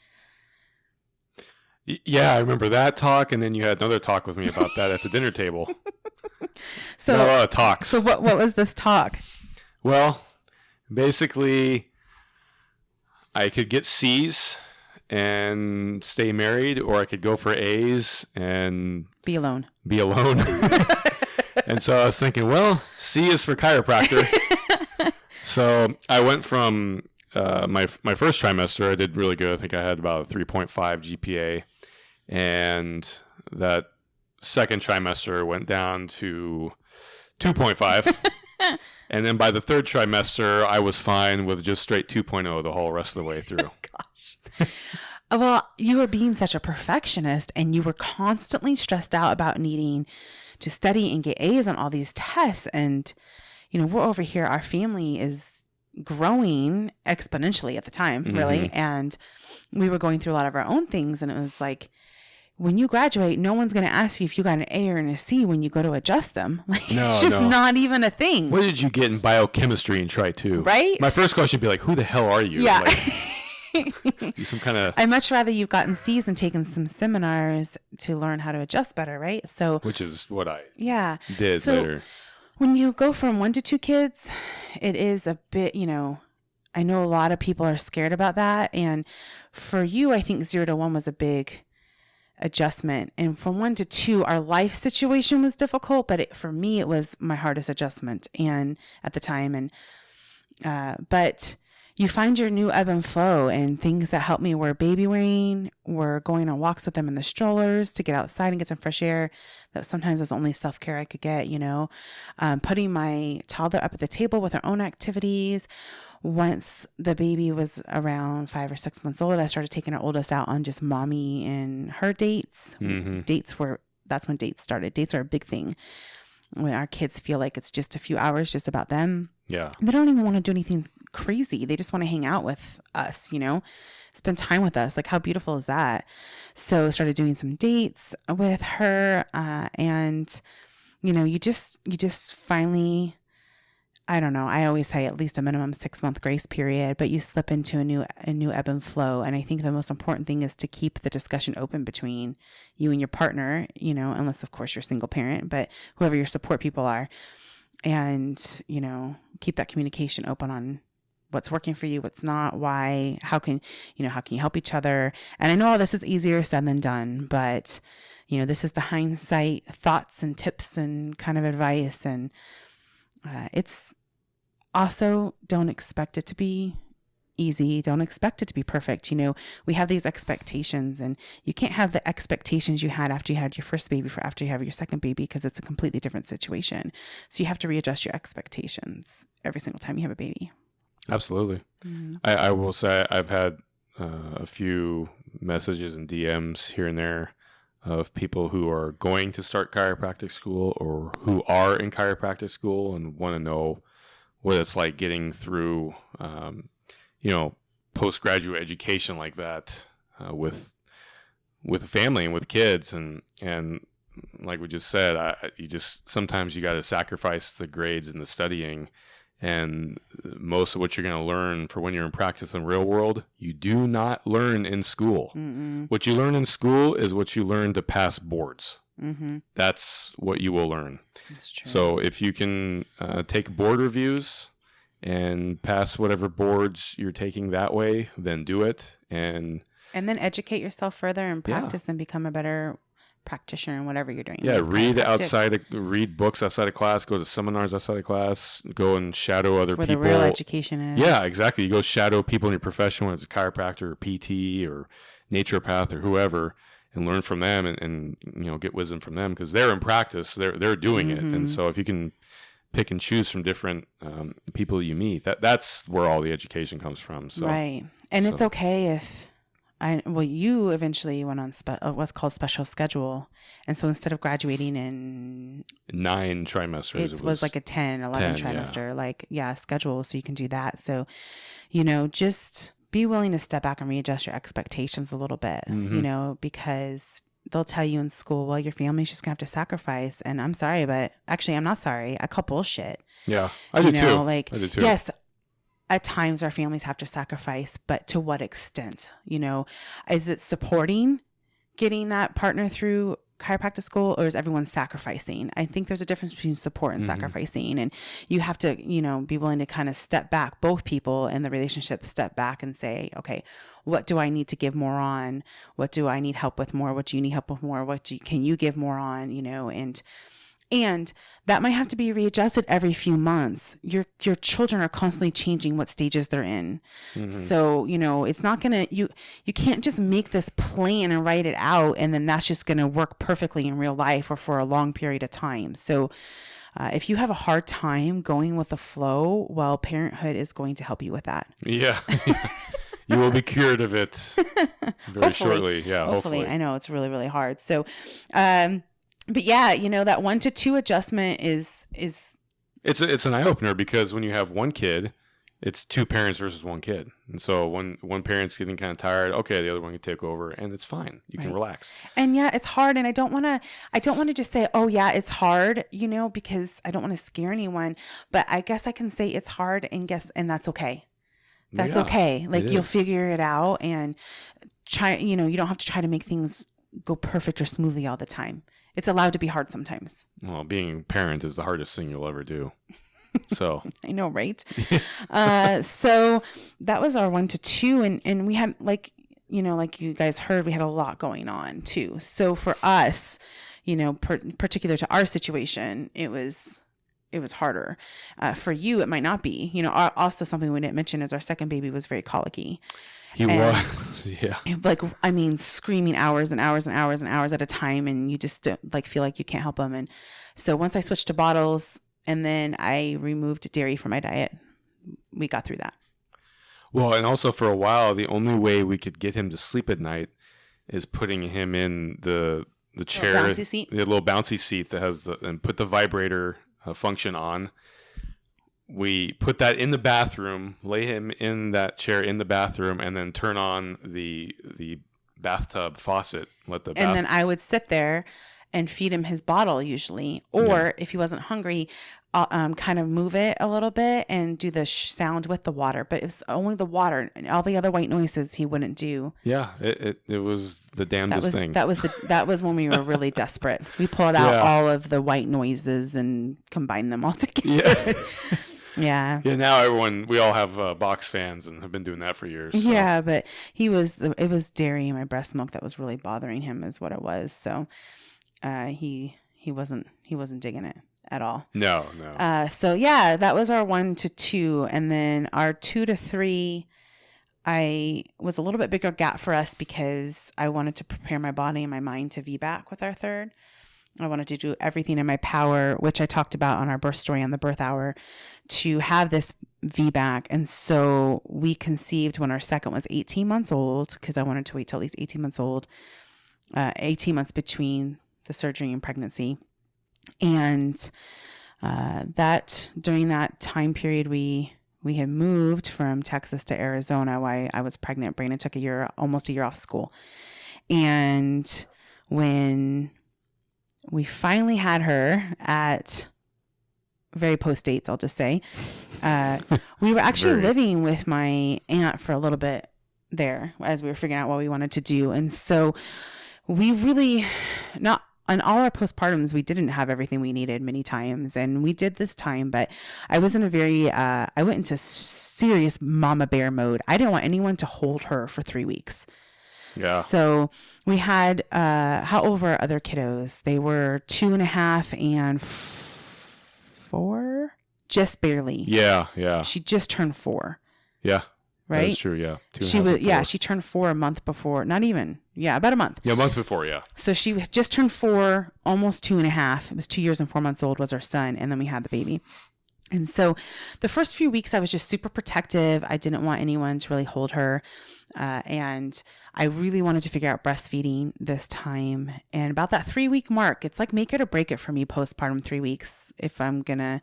Yeah, I remember that talk. And then you had another talk with me about that at the dinner table. So not a lot of talks. So what was this talk? Well, basically, I could get C's and stay married, or I could go for A's and be alone. And so I was thinking, well, C is for chiropractor. So I went from my first trimester, I did really good. I think I had about a 3.5 GPA. And that second trimester went down to 2.5. And then by the third trimester, I was fine with just straight 2.0 the whole rest of the way through. Oh, gosh. Well, you were being such a perfectionist, and you were constantly stressed out about needing to study and get A's on all these tests. And, we're over here, our family is growing exponentially at the time, really. Mm-hmm. And we were going through a lot of our own things. And it was like, when you graduate, no one's going to ask you if you got an A or a C when you go to adjust them. Like, it's just not even a thing. What did you get in biochemistry and try to? Right? My first question would be like, who the hell are you? Yeah. You some kind of. I'd much rather you've gotten C's and taken some seminars to learn how to adjust better, right? So, which is what I did later. When you go from 1 to 2 kids, it is a bit, I know a lot of people are scared about that. And for you, I think 0 to 1 was a big adjustment. And from 1 to 2, our life situation was difficult, but for me, it was my hardest adjustment and at the time. And, but you find your new ebb and flow, and things that help me were baby wearing, were going on walks with them in the strollers to get outside and get some fresh air. That sometimes was the only self-care I could get, putting my toddler up at the table with her own activities. Once the baby was around 5 or 6 months old, I started taking our oldest out on just mommy and her dates. Mm-hmm. That's when dates started. Dates are a big thing. When our kids feel like it's just a few hours just about them. Yeah. They don't even want to do anything crazy. They just want to hang out with us, spend time with us. Like, how beautiful is that? So I started doing some dates with her. And, you just finally, I don't know. I always say at least a minimum 6-month grace period, but you slip into a new ebb and flow. And I think the most important thing is to keep the discussion open between you and your partner, unless of course you're a single parent, but whoever your support people are, and, keep that communication open on what's working for you, what's not, why, how can you help each other? And I know all this is easier said than done, but, this is the hindsight thoughts and tips and kind of advice. And it's also, don't expect it to be easy. Don't expect it to be perfect. We have these expectations, and you can't have the expectations you had after you had your first baby for after you have your second baby, because it's a completely different situation. So you have to readjust your expectations every single time you have a baby. Absolutely. Mm-hmm. I will say I've had a few messages and DMs here and there of people who are going to start chiropractic school or who are in chiropractic school and want to know what it's like getting through, postgraduate education like that with a family and with kids. And like we just said, sometimes you got to sacrifice the grades and the studying, and most of what you're going to learn for when you're in practice in the real world, you do not learn in school. Mm-mm. What you learn in school is what you learn to pass boards. Mm-hmm. That's what you will learn. That's true. So if you can take board reviews and pass whatever boards you're taking that way, then do it. And then educate yourself further and practice and become a better practitioner in whatever you're doing. Yeah, read books outside of class, go to seminars outside of class, go and shadow other where people. The real education is. Yeah, exactly. You go shadow people in your profession, whether it's a chiropractor or PT or naturopath or whoever, and learn from them and get wisdom from them, because they're in practice, they're doing it. And so if you can pick and choose from different people you meet, that's where all the education comes from. So right. And it's okay if you eventually went on what's called special schedule. And so instead of graduating in 9 trimesters, it was like a 10, 11 trimester, schedule. So you can do that. So, just be willing to step back and readjust your expectations a little bit, because they'll tell you in school, well, your family's just gonna have to sacrifice. And I'm sorry, but actually I'm not sorry. I call bullshit. Yeah, I do too. I do too. Yes, at times our families have to sacrifice, but to what extent? Is it supporting getting that partner through chiropractic school, or is everyone sacrificing? I think there's a difference between support and sacrificing, and you have to, be willing to kind of step back, both people in the relationship step back and say, okay, what do I need to give more on? What do I need help with more? What do you need help with more? Can you give more on? And that might have to be readjusted every few months. Your children are constantly changing what stages they're in. So, it's not going to, you can't just make this plan and write it out, and then that's just going to work perfectly in real life or for a long period of time. So if you have a hard time going with the flow, well, parenthood is going to help you with that. Yeah. You will be cured of it very shortly. Yeah, hopefully. I know it's really, really hard. So, but yeah, that 1 to 2 adjustment is it's an eye opener, because when you have one kid, it's 2 parents versus 1 kid, and so when one parent's getting kind of tired, okay, the other one can take over, and it's fine. You can relax. And yeah, it's hard, and I don't want to just say, oh yeah, it's hard, because I don't want to scare anyone. But I guess I can say it's hard, and that's okay. That's okay. You'll figure it out, and try. You don't have to try to make things go perfect or smoothly all the time. It's allowed to be hard sometimes. Well, being a parent is the hardest thing you'll ever do. So I know, right? So that was our 1 to 2, and we had like you guys heard, we had a lot going on too. So for us, particular to our situation, it was harder. For you, it might not be. Also something we didn't mention is our second baby was very colicky. He was, yeah. Screaming hours and hours and hours and hours at a time, and you just don't, feel like you can't help him. And so once I switched to bottles, and then I removed dairy from my diet, we got through that. Well, and also for a while, the only way we could get him to sleep at night is putting him in the chair, bouncy seat. The little bouncy seat that has and put the vibrator function on. We put that in the bathroom, lay him in that chair in the bathroom, and then turn on the bathtub faucet. And then I would sit there and feed him his bottle usually, or if he wasn't hungry, kind of move it a little bit and do the sound with the water. But it's only the water, and all the other white noises he wouldn't do. Yeah, it was the damnedest thing. That was when we were really desperate. We pulled out all of the white noises and combined them all together. Yeah. Yeah. Now we all have box fans and have been doing that for years. So. Yeah, but it was dairy in my breast milk that was really bothering him, is what it was. So, he wasn't digging it at all. No. So yeah, that was our 1 to 2, and then our 2 to 3, I was a little bit bigger gap for us because I wanted to prepare my body and my mind to VBAC with our third. I wanted to do everything in my power, which I talked about on our birth story on the birth hour, to have this VBAC. And so we conceived when our second was 18 months old, because I wanted to wait till at least 18 months old, 18 months between the surgery and pregnancy. And that during that time period, we had moved from Texas to Arizona while I was pregnant. Brandon took almost a year off school. And when We finally had her at very post dates, I'll just say. We were actually living with my aunt for a little bit there as we were figuring out what we wanted to do. And so we really, not on all our postpartums, we didn't have everything we needed many times. And we did this time, but I was in a very, I went into serious mama bear mode. I didn't want anyone to hold her for 3 weeks. Yeah. So we had, how old were our other kiddos? They were 2.5 and 4, just barely. Yeah. Yeah. She just turned 4. Yeah. Right. That's true. Yeah. She was, yeah, she turned 4 a month before, not even, yeah, about a month. Yeah. A month before. Yeah. So she just turned 4, almost 2.5. It was 2 years and 4 months old was our son. And then we had the baby. And so the first few weeks I was just super protective. I didn't want anyone to really hold her. And I really wanted to figure out breastfeeding this time. And about that 3-week mark, it's like make it or break it for me postpartum 3 weeks. If I'm going to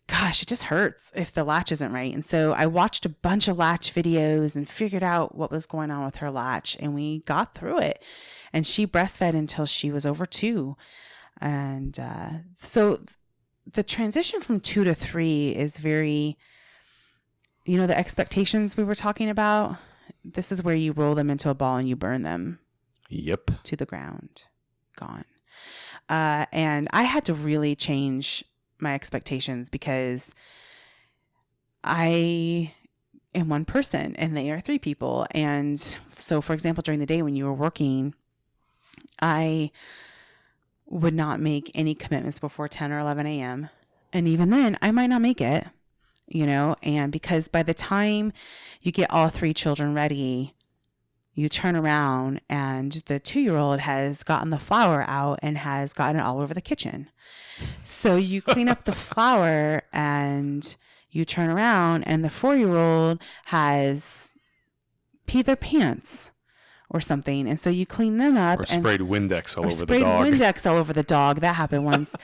gosh, it just hurts if the latch isn't right. And so I watched a bunch of latch videos and figured out what was going on with her latch, and we got through it. And she breastfed until she was over 2. And so the transition from 2 to 3 is very, the expectations we were talking about. This is where you roll them into a ball and you burn them. Yep. To the ground. Gone. And I had to really change my expectations because I am one person and they are 3 people. And so, for example, during the day when you were working, I would not make any commitments before 10 or 11 a.m. And even then, I might not make it, and because by the time you get all 3 children ready, you turn around and the 2-year-old has gotten the flour out and has gotten it all over the kitchen. So you clean up the flour and you turn around and the 4-year-old has peed their pants or something. And so you clean them up. Or sprayed Windex all over the dog. Sprayed Windex all over the dog. That happened once.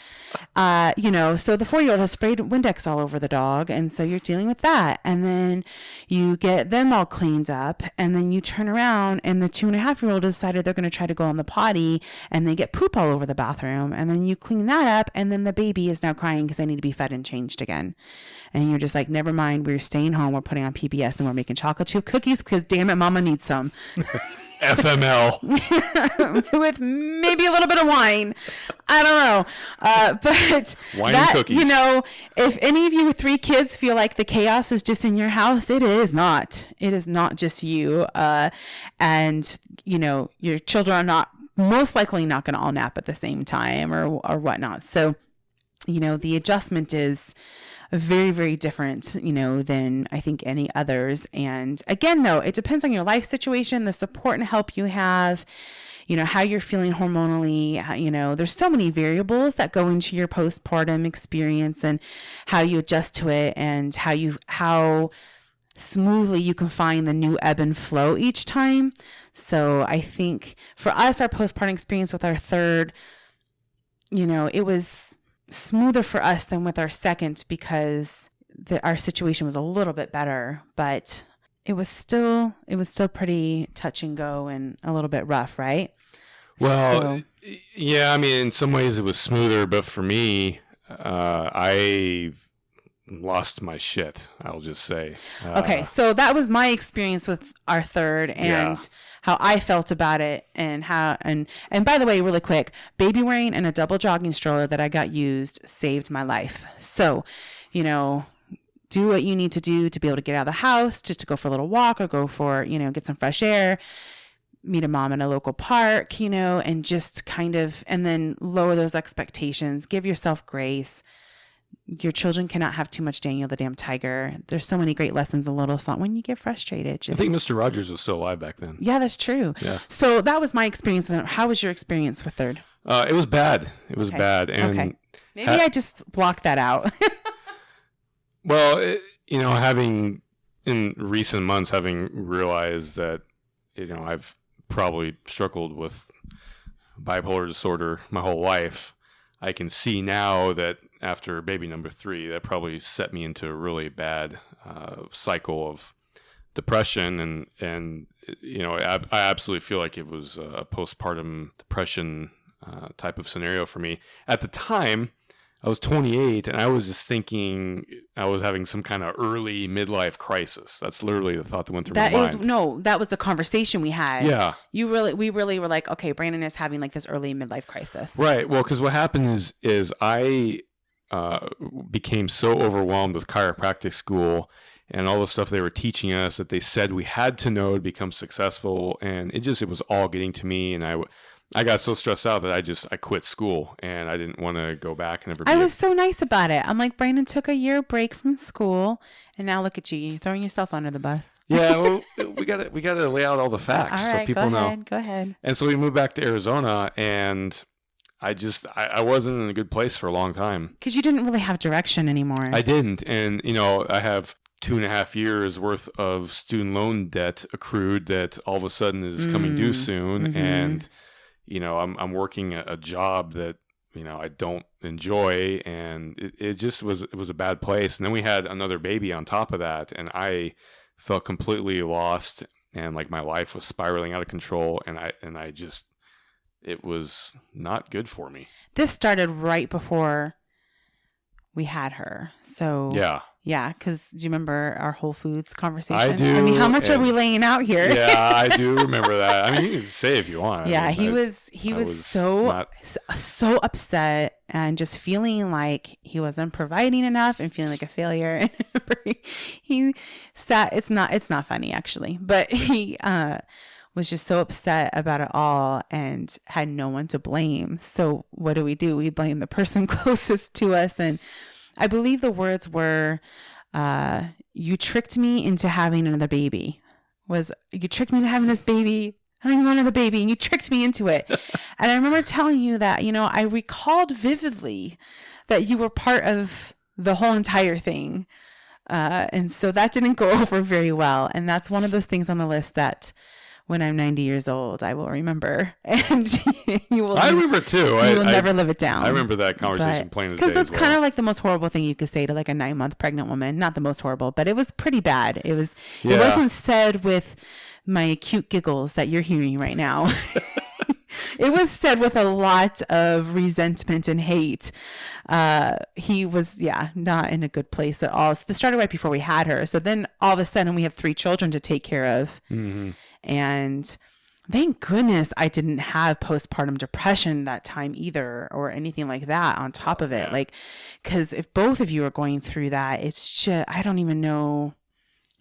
So the 4-year-old has sprayed Windex all over the dog. And so you're dealing with that. And then you get them all cleaned up. And then you turn around and the 2.5-year-old decided they're going to try to go on the potty. And they get poop all over the bathroom. And then you clean that up. And then the baby is now crying because they need to be fed and changed again. And you're just like, never mind. We're staying home. We're putting on PBS and we're making chocolate chip cookies because damn it, mama needs some. FML. With maybe a little bit of wine. I don't know. But wine and cookies. If any of you with 3 kids feel like the chaos is just in your house, it is not. It is not just you. And your children are not most likely not going to all nap at the same time or whatnot. So, the adjustment is very, very different, than I think any others. And again, though, it depends on your life situation, the support and help you have, how you're feeling hormonally. There's so many variables that go into your postpartum experience and how you adjust to it and how smoothly you can find the new ebb and flow each time. So I think for us, our postpartum experience with our third, it was smoother for us than with our second because our situation was a little bit better, but it was still pretty touch and go and a little bit rough, right? Well, yeah, I mean, in some ways it was smoother, but for me, I lost my shit, I'll just say. Okay, so that was my experience with our third and how I felt about it and how, and by the way, really quick, baby wearing and a double jogging stroller that I got used saved my life. So, do what you need to do to be able to get out of the house, just to go for a little walk or go for, get some fresh air, meet a mom in a local park, and just kind of, and then lower those expectations, give yourself grace. Your children cannot have too much Daniel the damn tiger. There's so many great lessons in Little Song. When you get frustrated, I think Mr. Rogers was still alive back then. Yeah, that's true. Yeah. So that was my experience. How was your experience with third? It was bad. It was bad. And maybe I just blocked that out. Well, having in recent months, having realized that, I've probably struggled with bipolar disorder my whole life, I can see now that after baby number 3, that probably set me into a really bad cycle of depression. And I absolutely feel like it was a postpartum depression type of scenario for me. At the time, I was 28, and I was just thinking I was having some kind of early midlife crisis. That's literally the thought that went through my mind. That was the conversation we had. Yeah. We really were like, okay, Brandon is having like this early midlife crisis. Right. Well, because what happened is I became so overwhelmed with chiropractic school and all the stuff they were teaching us that they said we had to know to become successful, and it was all getting to me, and I got so stressed out that I quit school, and I didn't want to go back and ever. I was so nice about it. I'm like, Brandon took a year break from school, and now look at you, you're throwing yourself under the bus. Yeah, well, we got to lay out all the facts all right, so people know. Go ahead. And so we moved back to Arizona, and I wasn't in a good place for a long time because you didn't really have direction anymore. I didn't, and I have 2.5 years worth of student loan debt accrued that all of a sudden is coming due soon, and I'm working a job that I don't enjoy, and it was a bad place. And then we had another baby on top of that, and I felt completely lost, and like my life was spiraling out of control, and it was not good for me. This started right before we had her, so yeah, because do you remember our Whole Foods conversation? I do. I mean, how much are we laying out here? Yeah, I do remember that. I mean, you can say if you want. Yeah, he was so upset and just feeling like he wasn't providing enough and feeling like a failure. And he sat. It's not funny actually, but he was just so upset about it all and had no one to blame. So what do? We blame the person closest to us, and I believe the words were, you tricked me into having another baby. You tricked me into having this baby. I don't even want another baby. And you tricked me into it. And I remember telling you that, I recalled vividly that you were part of the whole entire thing. And so that didn't go over very well. And that's one of those things on the list that when I'm 90 years old, I will remember, and you will. I remember too. You will never live it down. I remember that conversation plain as day. Because that's kind of like the most horrible thing you could say to like a 9-month pregnant woman. Not the most horrible, but it was pretty bad. It was. Yeah. It wasn't said with my cute giggles that you're hearing right now. It was said with a lot of resentment and hate. He was, not in a good place at all. So this started right before we had her. So then all of a sudden we have 3 children to take care of. Mm-hmm. And thank goodness I didn't have postpartum depression that time either, or anything like that on top of it. Yeah. Like, because if both of you are going through that, it's just, I don't even know.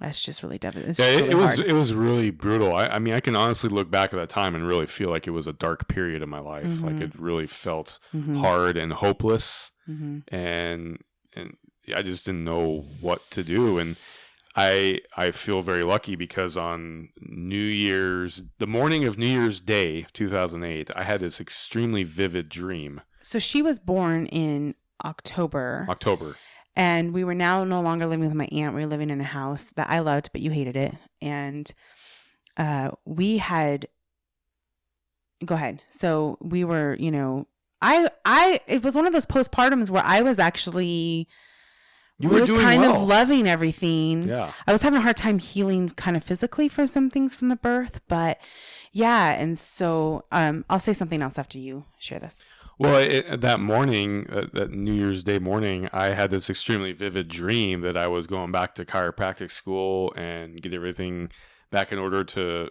That's just really devastating. It was really brutal. I mean, I can honestly look back at that time and really feel like it was a dark period of my life. Mm-hmm. Like it really felt hard and hopeless, and I just didn't know what to do. And I feel very lucky because on the morning of New Year's Day, 2008, I had this extremely vivid dream. So she was born in October. And we were now no longer living with my aunt. We were living in a house that I loved, but you hated it. And we had, go ahead. So we were, it was one of those postpartums where I was actually of loving everything. Yeah. I was having a hard time healing kind of physically for some things from the birth, but yeah. And so I'll say something else after you share this. Well, that morning, that New Year's Day morning, I had this extremely vivid dream that I was going back to chiropractic school and get everything back in order to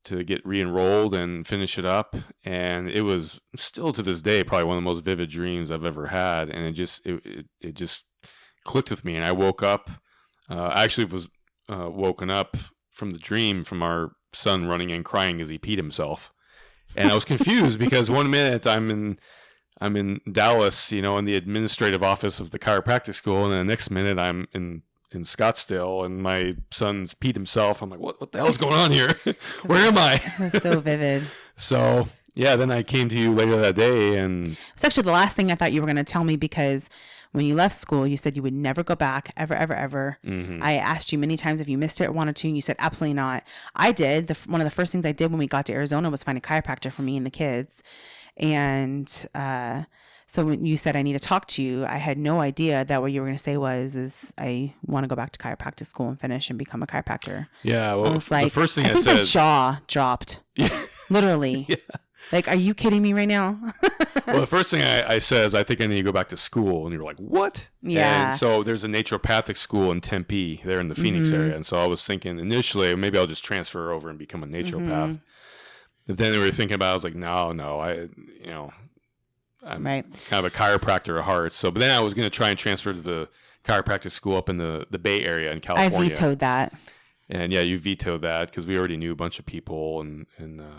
get re-enrolled and finish it up. And it was still to this day probably one of the most vivid dreams I've ever had. And it just clicked with me. And I woke up. I actually was woken up from the dream from our son running and crying as he peed himself. And I was confused because one minute I'm in Dallas, in the administrative office of the chiropractic school, and then the next minute I'm in Scottsdale, and my son's peed himself. I'm like, what the hell's going on here? Where am I? It was so vivid. So yeah, then I came to you later that day, and it's actually the last thing I thought you were going to tell me, because when you left school, you said you would never go back, ever, ever, ever. Mm-hmm. I asked you many times if you missed it or wanted to, and you said absolutely not. I did. One of the first things I did when we got to Arizona was find a chiropractor for me and the kids. And so when you said I need to talk to you, I had no idea that what you were going to say is I want to go back to chiropractic school and finish and become a chiropractor. Yeah, well, I was like, the first thing I think said, my jaw dropped. Yeah. Literally. Yeah. Like, are you kidding me right now? Well, the first thing I said is, I think I need to go back to school. And you're like, what? Yeah. And so there's a naturopathic school in Tempe, there in the Phoenix area. And so I was thinking initially, maybe I'll just transfer over and become a naturopath. But then we were thinking about, I was like, no, I'm Right. kind of a chiropractor at heart. So, but then I was going to try and transfer to the chiropractic school up in the Bay Area in California. I vetoed that. And yeah, you vetoed that because we already knew a bunch of people in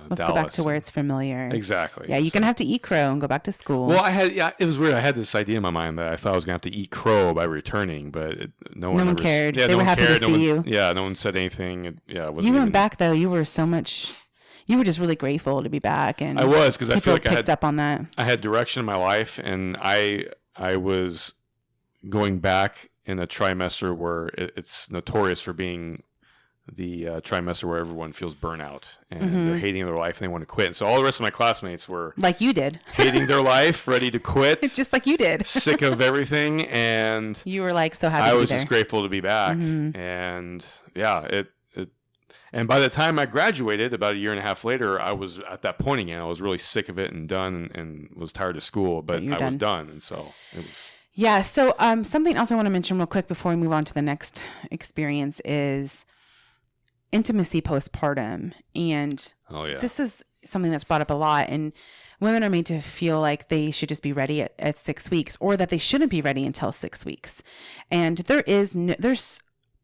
Let's Dallas. go back to where it's familiar. Exactly. Yeah, you're going to have to eat crow and go back to school. Well, it was weird. I had this idea in my mind that I thought I was going to have to eat crow by returning, but no one cared. Yeah, they were happy to see you. Yeah, no one said anything. It wasn't you went back, though. You were just really grateful to be back. And I was, because I feel like I picked up on that. I had direction in my life, and I was going back in a trimester where it's notorious for being the trimester where everyone feels burnout and they're hating their life and they want to quit. And so all the rest of my classmates were like you did, hating their life, ready to quit. It's just like you did, sick of everything. And you were like so happy. I was just grateful to be back. And yeah, and by the time I graduated, about a year and a half later, I was at that point again. I was really sick of it and done, and was tired of school, but I was done. And so it was. Yeah. So something else I want to mention real quick before we move on to the next experience is intimacy postpartum. And this is something that's brought up a lot. And women are made to feel like they should just be ready at 6 weeks, or that they shouldn't be ready until 6 weeks. And there's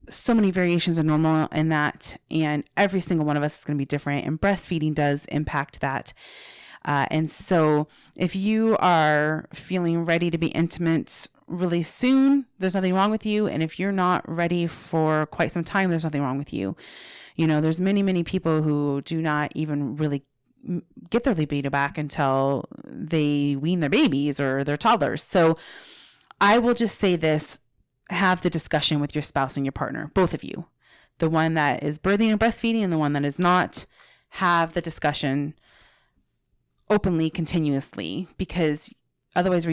so many variations of normal in that. And every single one of us is going to be different. And breastfeeding does impact that. And so if you are feeling ready to be intimate really soon, there's nothing wrong with you. And if you're not ready for quite some time, there's nothing wrong with you. There's many, many people who do not even really get their libido back until they wean their babies or their toddlers. So I will just say this, have the discussion with your spouse and your partner, both of you, the one that is birthing and breastfeeding and the one that is not. Have the discussion openly, continuously, because otherwise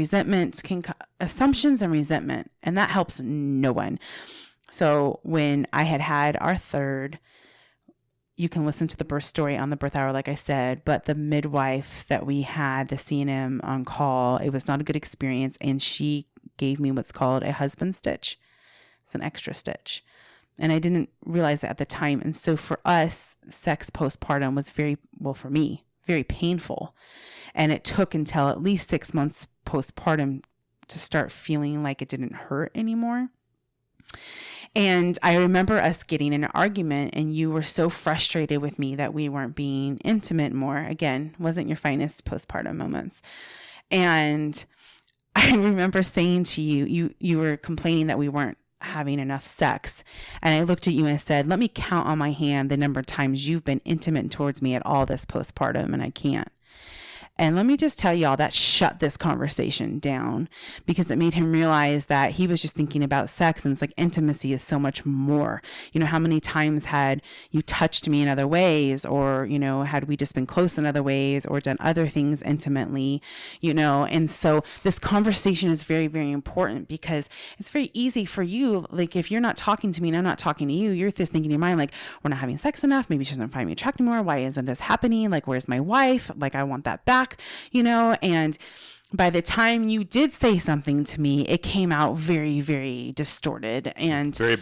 assumptions and resentment, and that helps no one. So when I had our third, you can listen to the birth story on the birth hour, like I said, but the midwife that we had, the CNM on call, it was not a good experience. And she gave me what's called a husband stitch. It's an extra stitch. And I didn't realize that at the time. And so for us, sex postpartum was for me, very painful. And it took until at least 6 months postpartum to start feeling like it didn't hurt anymore. And I remember us getting in an argument, and you were so frustrated with me that we weren't being intimate more. Again, wasn't your finest postpartum moments. And I remember saying to you were complaining that we weren't having enough sex. And I looked at you and I said, let me count on my hand the number of times you've been intimate towards me at all this postpartum, and I can't. And let me just tell y'all, that shut this conversation down, because it made him realize that he was just thinking about sex, and it's like intimacy is so much more. How many times had you touched me in other ways, or, had we just been close in other ways, or done other things intimately, and so this conversation is very, very important, because it's very easy for you. Like, if you're not talking to me and I'm not talking to you, you're just thinking in your mind, like, we're not having sex enough. Maybe she doesn't find me attractive anymore. Why isn't this happening? Like, where's my wife? Like, I want that back. And by the time you did say something to me, it came out very, very distorted and very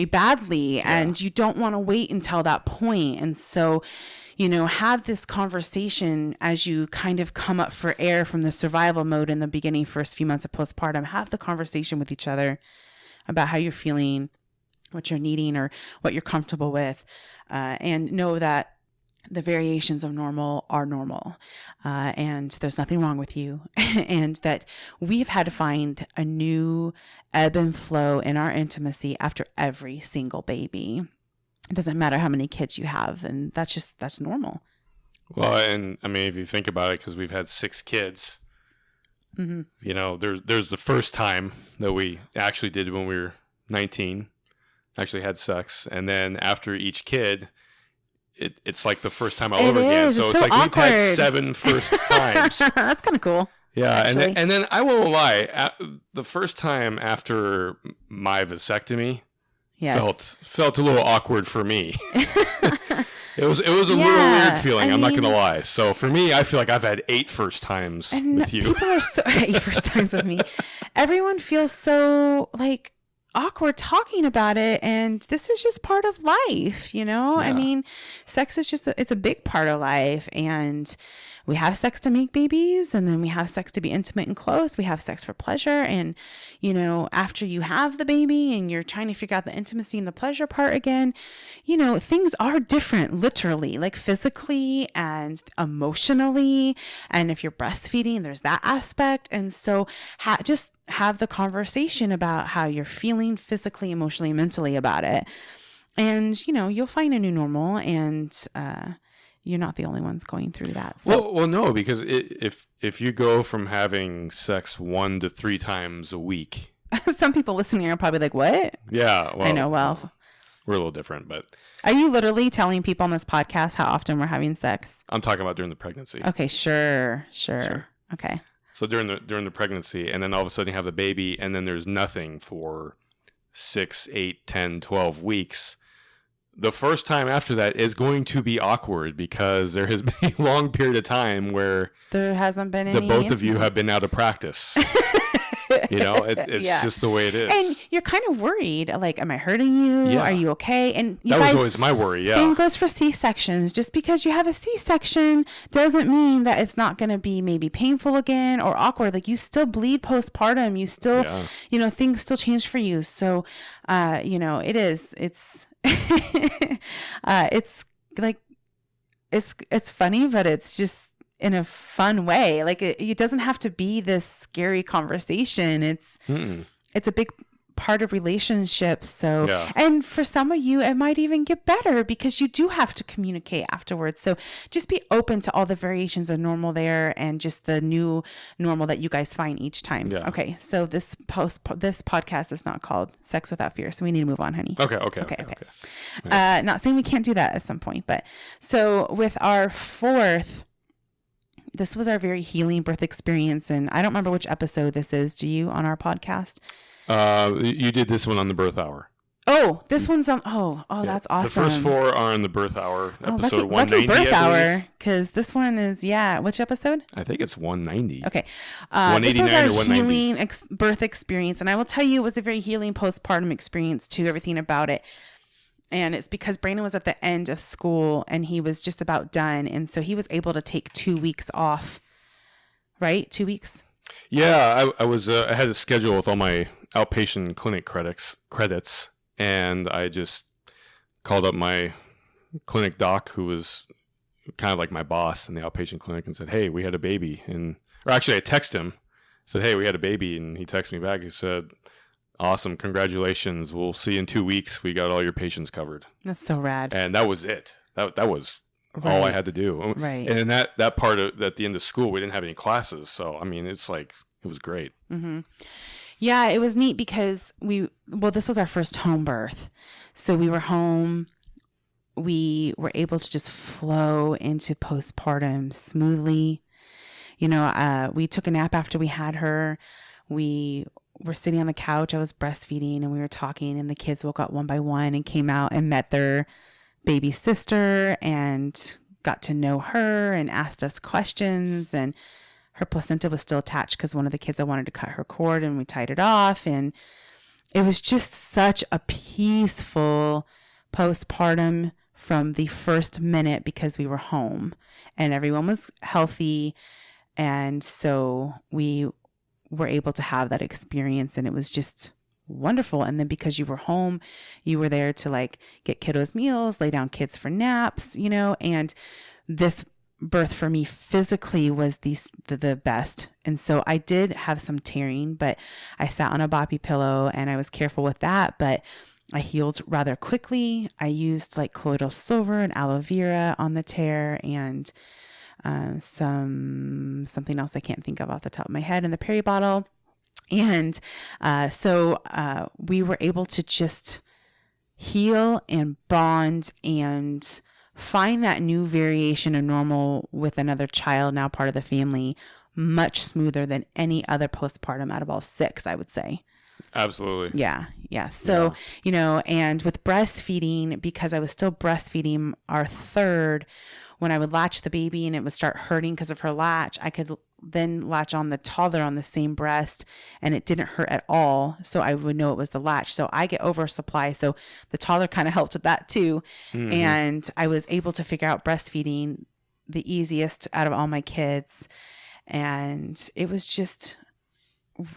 badly. Yeah. And you don't want to wait until that point. And so, have this conversation as you kind of come up for air from the survival mode in the beginning, first few months of postpartum. Have the conversation with each other about how you're feeling, what you're needing, or what you're comfortable with, and know that the variations of normal are normal, and there's nothing wrong with you, and that we've had to find a new ebb and flow in our intimacy after every single baby. It doesn't matter how many kids you have, and that's normal. Well, and I mean, if you think about it, because we've had 6 kids, there's the first time that we actually did when we were 19, actually had sex, and then after each kid, it's like the first time all over again. So it's like awkward. We've had 7 first times. That's kind of cool. Yeah, and then I won't lie. The first time after my vasectomy, felt a little awkward for me. It was a little Yeah, weird feeling. I I'm not mean, gonna lie. So for me, I feel like I've had 8 first times and with you. people are so first times with me. Everyone feels so like awkward talking about it, and this is just part of life, you know? I Yeah. mean, sex is just it's a big part of life, and we have sex to make babies, and then we have sex to be intimate and close. We have sex for pleasure, and you know, after you have the baby and you're trying to figure out the intimacy and the pleasure part again, you know, things are different, literally, like physically and emotionally. And if you're breastfeeding, there's that aspect. And so just have the conversation about how you're feeling physically, emotionally, mentally about it. And, you know, you'll find a new normal, and you're not the only ones going through that. So, Well, no, because if you go from having sex 1 to 3 times a week, some people listening are probably like, what? yeah, well, I know. Well, we're a little different, but are you literally telling people on this podcast how often we're having sex? I'm talking about during the pregnancy. Okay, sure. Okay. So during the pregnancy, and then all of a sudden you have the baby, and then there's nothing for 6, 8, 10, 12 weeks. The first time after that is going to be awkward because there has been a long period of time where there hasn't been any the both of you have been out of practice. You know, it's just the way it is. And you're kind of worried, like, am I hurting you? Yeah. Are you okay? And you that guys, was always my worry, yeah. Same goes for C-sections. Just because you have a C-section doesn't mean that it's not going to be maybe painful again or awkward. Like, you still bleed postpartum. You still, you know, things still change for you. So, you know, it's like, it's funny, but it's just in a fun way. Like it doesn't have to be this scary conversation. It's a big part of relationships. So, and for some of you, it might even get better because you do have to communicate afterwards. So just be open to all the variations of normal there and just the new normal that you guys find each time. Yeah. Okay. So this podcast is not called Sex Without Fear. So we need to move on, honey. Okay. Not saying we can't do that at some point, but so with our fourth, this was our very healing birth experience. And I don't remember which episode this is. Do you on our podcast? You did this one on the birth hour. Oh, this one's on. Oh, that's awesome. The first 4 are on the birth hour, episode lucky 190. Birth hour, because this one is which episode? I think it's 190. Okay, 189 this was our or 190. healing birth experience, and I will tell you, it was a very healing postpartum experience too. Everything about it, and it's because Brandon was at the end of school and he was just about done, and so he was able to take 2 weeks off. Right, 2 weeks. Yeah, I was. I had a schedule with all my outpatient clinic credits, and I just called up my clinic doc, who was kind of like my boss in the outpatient clinic, and said, "Hey, we had a baby." Or actually, I texted him, said, "Hey, we had a baby," and he texted me back. He said, "Awesome, congratulations. We'll see you in 2 weeks. We got all your patients covered." That's so rad. And that was it. That was all I had to do. Right. And in that part of at the end of school, we didn't have any classes, so I mean, it's like it was great. Mm-hmm. Yeah, it was neat because this was our first home birth. So we were home. We were able to just flow into postpartum smoothly. You know, we took a nap after we had her. We were sitting on the couch. I was breastfeeding and we were talking, and the kids woke up one by one and came out and met their baby sister and got to know her and asked us questions, and her placenta was still attached because one of the kids, I wanted to cut her cord, and we tied it off. And it was just such a peaceful postpartum from the first minute because we were home and everyone was healthy. And so we were able to have that experience, and it was just wonderful. And then because you were home, you were there to like get kiddos meals, lay down kids for naps, you know, and this birth for me physically was the best. And so I did have some tearing, but I sat on a boppy pillow and I was careful with that, but I healed rather quickly. I used like colloidal silver and aloe vera on the tear, and something else I can't think of off the top of my head in the peri bottle. And so we were able to just heal and bond and find that new variation of normal with another child, now part of the family, much smoother than any other postpartum out of all 6, I would say. Absolutely. Yeah. So, and with breastfeeding, because I was still breastfeeding our third, when I would latch the baby and it would start hurting because of her latch, I could then latch on the toddler on the same breast and it didn't hurt at all. So I would know it was the latch. So I get oversupply. So the toddler kind of helped with that too. Mm-hmm. And I was able to figure out breastfeeding the easiest out of all my kids. And it was just,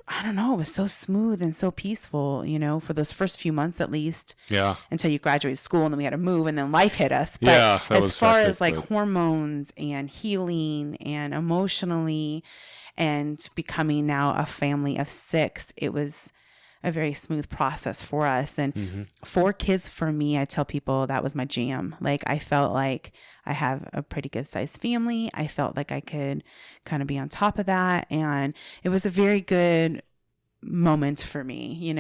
I don't know, it was so smooth and so peaceful, for those first few months at least. Yeah. Until you graduated school and then we had to move and then life hit us. But as far as like hormones and healing and emotionally and becoming now a family of 6, it was a very smooth process for us. And 4 kids for me, I tell people that was my jam. Like I felt like I have a pretty good sized family. I felt like I could kind of be on top of that. And it was a very good moment for me.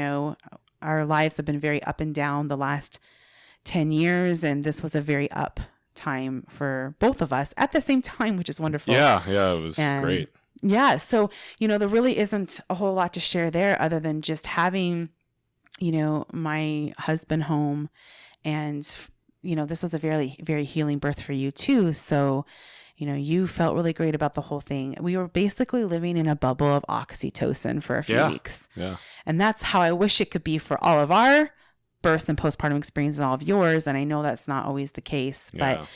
Our lives have been very up and down the last 10 years. And this was a very up time for both of us at the same time, which is wonderful. Yeah, it was great. Yeah. So, there really isn't a whole lot to share there other than just having, my husband home. And, this was a very, very healing birth for you too. So, you felt really great about the whole thing. We were basically living in a bubble of oxytocin for a few weeks. Yeah. And that's how I wish it could be for all of our births and postpartum experience and all of yours. And I know that's not always the case, but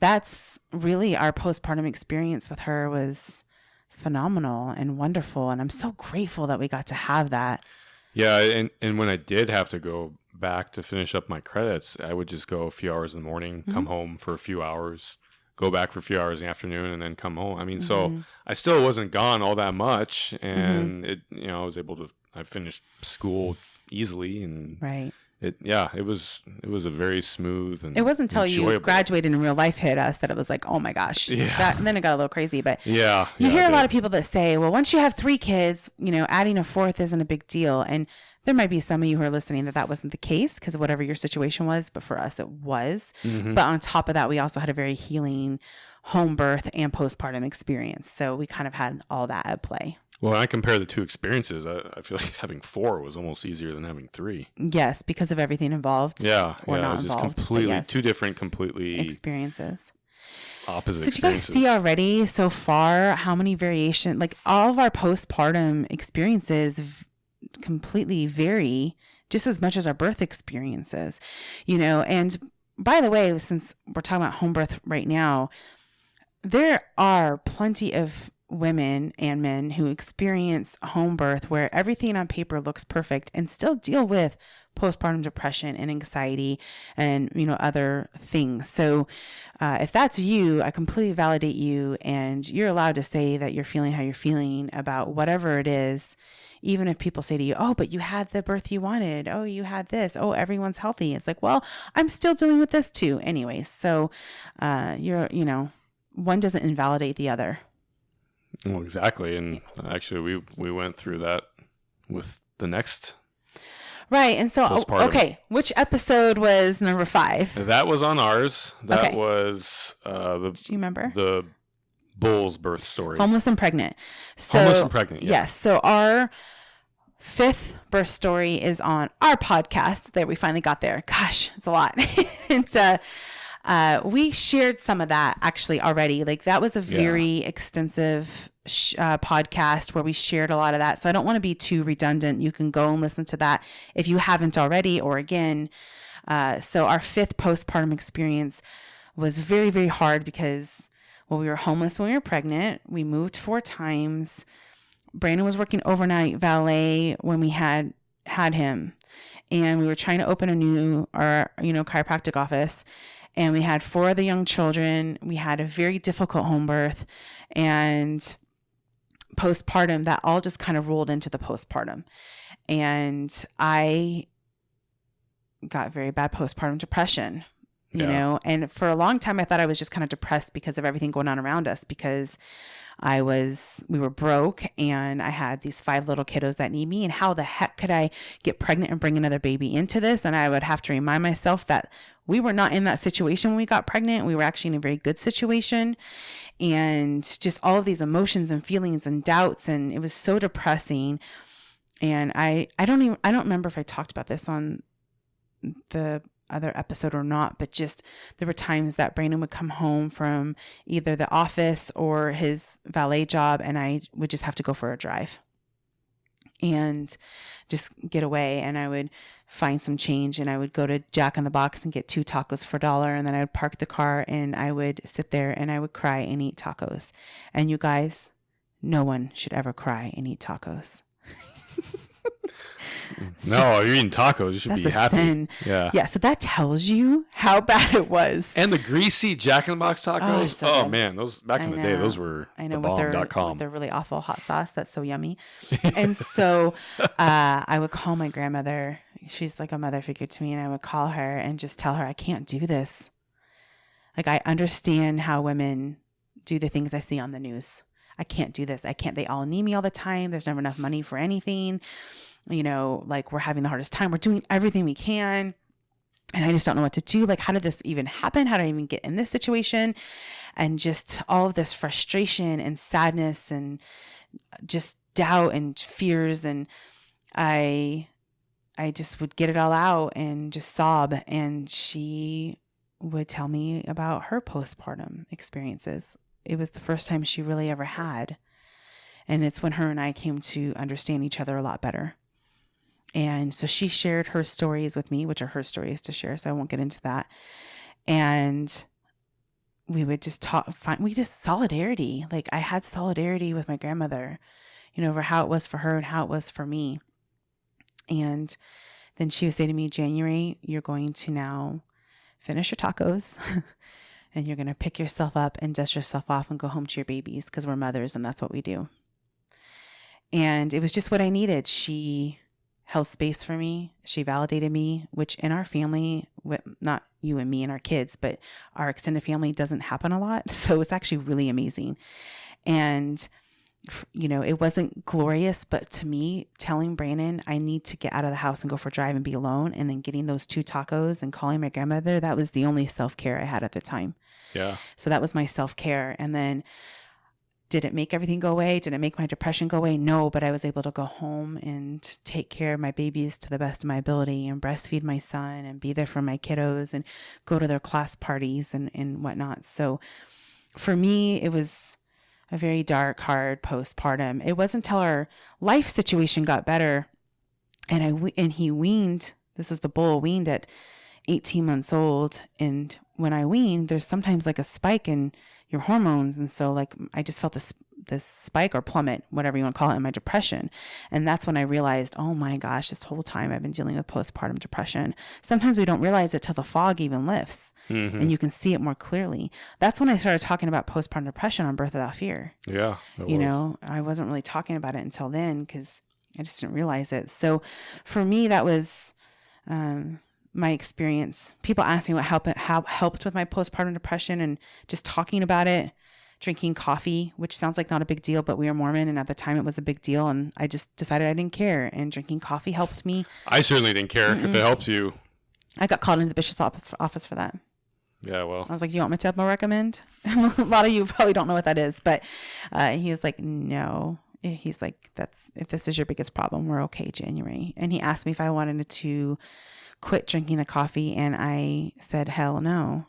that's really our postpartum experience with her was phenomenal and wonderful. And I'm so grateful that we got to have that. Yeah. And when I did have to go back to finish up my credits, I would just go a few hours in the morning, come home for a few hours, go back for a few hours in the afternoon, and then come home. I mean, so I still wasn't gone all that much. And I finished school easily and right. It was a very smooth and it wasn't until enjoyable. You graduated and real life hit us that it was like, oh my gosh. Yeah. And then it got a little crazy. But you hear a lot of people that say, well, once you have 3 kids, adding a 4th isn't a big deal. And there might be some of you who are listening that wasn't the case because of whatever your situation was. But for us, it was. But on top of that, we also had a very healing home birth and postpartum experience. So we kind of had all that at play. Well, when I compare the 2 experiences, I feel like having 4 was almost easier than having 3. Yes, because of everything involved. Yeah, or not it was just involved, completely 2 different, completely experiences. Opposite so experiences. Did you guys see already so far how many variation, like all of our postpartum experiences completely vary just as much as our birth experiences, and by the way, since we're talking about home birth right now, there are plenty of women and men who experience home birth where everything on paper looks perfect and still deal with postpartum depression and anxiety and, other things. So if that's you, I completely validate you and you're allowed to say that you're feeling how you're feeling about whatever it is. Even if people say to you, oh, but you had the birth you wanted. Oh, you had this. Oh, everyone's healthy. It's like, well, I'm still dealing with this too. Anyways. So one doesn't invalidate the other. Well, exactly. And actually, we went through that with the next. Right. And so, okay, which episode was number 5? That was on ours. That was do you remember? The bull's birth story. Homeless and pregnant. So, Homeless and pregnant, yeah. Yes. So our 5th birth story is on our podcast. There, we finally got there. Gosh, it's a lot. And we shared some of that actually already. Like that was a very extensive podcast where we shared a lot of that. So I don't want to be too redundant. You can go and listen to that if you haven't already or again. So our 5th postpartum experience was very, very hard because we were homeless when we were pregnant. We moved 4 times. Brandon was working overnight valet when we had him. And we were trying to open a new chiropractic office. And we had 4 of the young children. We had a very difficult home birth and postpartum that all just kind of rolled into the postpartum. And I got very bad postpartum depression, you know, and for a long time, I thought I was just kind of depressed because of everything going on around us because we were broke and I had these 5 little kiddos that need me. And how the heck could I get pregnant and bring another baby into this? And I would have to remind myself that we were not in that situation when we got pregnant. We were actually in a very good situation and just all of these emotions and feelings and doubts. And it was so depressing. And I don't remember if I talked about this on the other episode or not, but just there were times that Brandon would come home from either the office or his valet job, and I would just have to go for a drive and just get away. And I would find some change, and I would go to Jack in the Box and get 2 tacos for $1. And then I would park the car and I would sit there and I would cry and eat tacos. And you guys, no one should ever cry and eat tacos. No, you're eating tacos. You should be happy. Sin. Yeah. Yeah. So that tells you how bad it was. And the greasy Jack in the Box tacos. So man, those back in the day, those were the bomb.com. With their really awful hot sauce that's so yummy. And so I would call my grandmother. She's like a mother figure to me, and I would call her and just tell her I can't do this. Like, I understand how women do the things I see on the news. I can't do this. I can't. They all need me all the time. There's never enough money for anything. You know, like, we're having the hardest time. We're doing everything we can. And I just don't know what to do. Like, how did this even happen? How did I even get in this situation? And just all of this frustration and sadness and just doubt and fears. And I just would get it all out and just sob. And she would tell me about her postpartum experiences. It was the first time she really ever had. And it's when her and I came to understand each other a lot better. And so she shared her stories with me, which are her stories to share, so I won't get into that. And we would just solidarity. Like, I had solidarity with my grandmother, you know, over how it was for her and how it was for me. And then she would say to me, January, you're going to now finish your tacos and you're going to pick yourself up and dust yourself off and go home to your babies, because we're mothers and that's what we do. And it was just what I needed. She held space for me. She validated me, which in our family, not you and me and our kids, but our extended family, doesn't happen a lot. So it's actually really amazing. And, you know, it wasn't glorious, but to me, telling Brandon I need to get out of the house and go for a drive and be alone, and then getting those 2 tacos and calling my grandmother, that was the only self-care I had at the time. Yeah. So that was my self-care. And then, did it make everything go away? Did it make my depression go away? No, but I was able to go home and take care of my babies to the best of my ability and breastfeed my son and be there for my kiddos and go to their class parties and whatnot. So for me, it was a very dark, hard postpartum. It wasn't until our life situation got better and he weaned. This is the bull, weaned at 18 months old. And when I weaned, there's sometimes like a spike in your hormones. And so, like, I just felt this spike or plummet, whatever you want to call it, in my depression. And that's when I realized, oh my gosh, this whole time I've been dealing with postpartum depression. Sometimes we don't realize it till the fog even lifts and you can see it more clearly. That's when I started talking about postpartum depression on Birth Without Fear. Yeah. You know, I wasn't really talking about it until then because I just didn't realize it. So for me, that was my experience. People ask me how helped with my postpartum depression, and just talking about it, drinking coffee, which sounds like not a big deal, but we are Mormon, and at the time it was a big deal, and I just decided I didn't care, and drinking coffee helped me. I certainly didn't care if it helps you. I got called into the bishop's office for that. Yeah, well. I was like, do you want me to recommend? A lot of you probably don't know what that is, but he was like, no. He's like, if this is your biggest problem, we're okay, January. And he asked me if I wanted to quit drinking the coffee, and I said, hell no.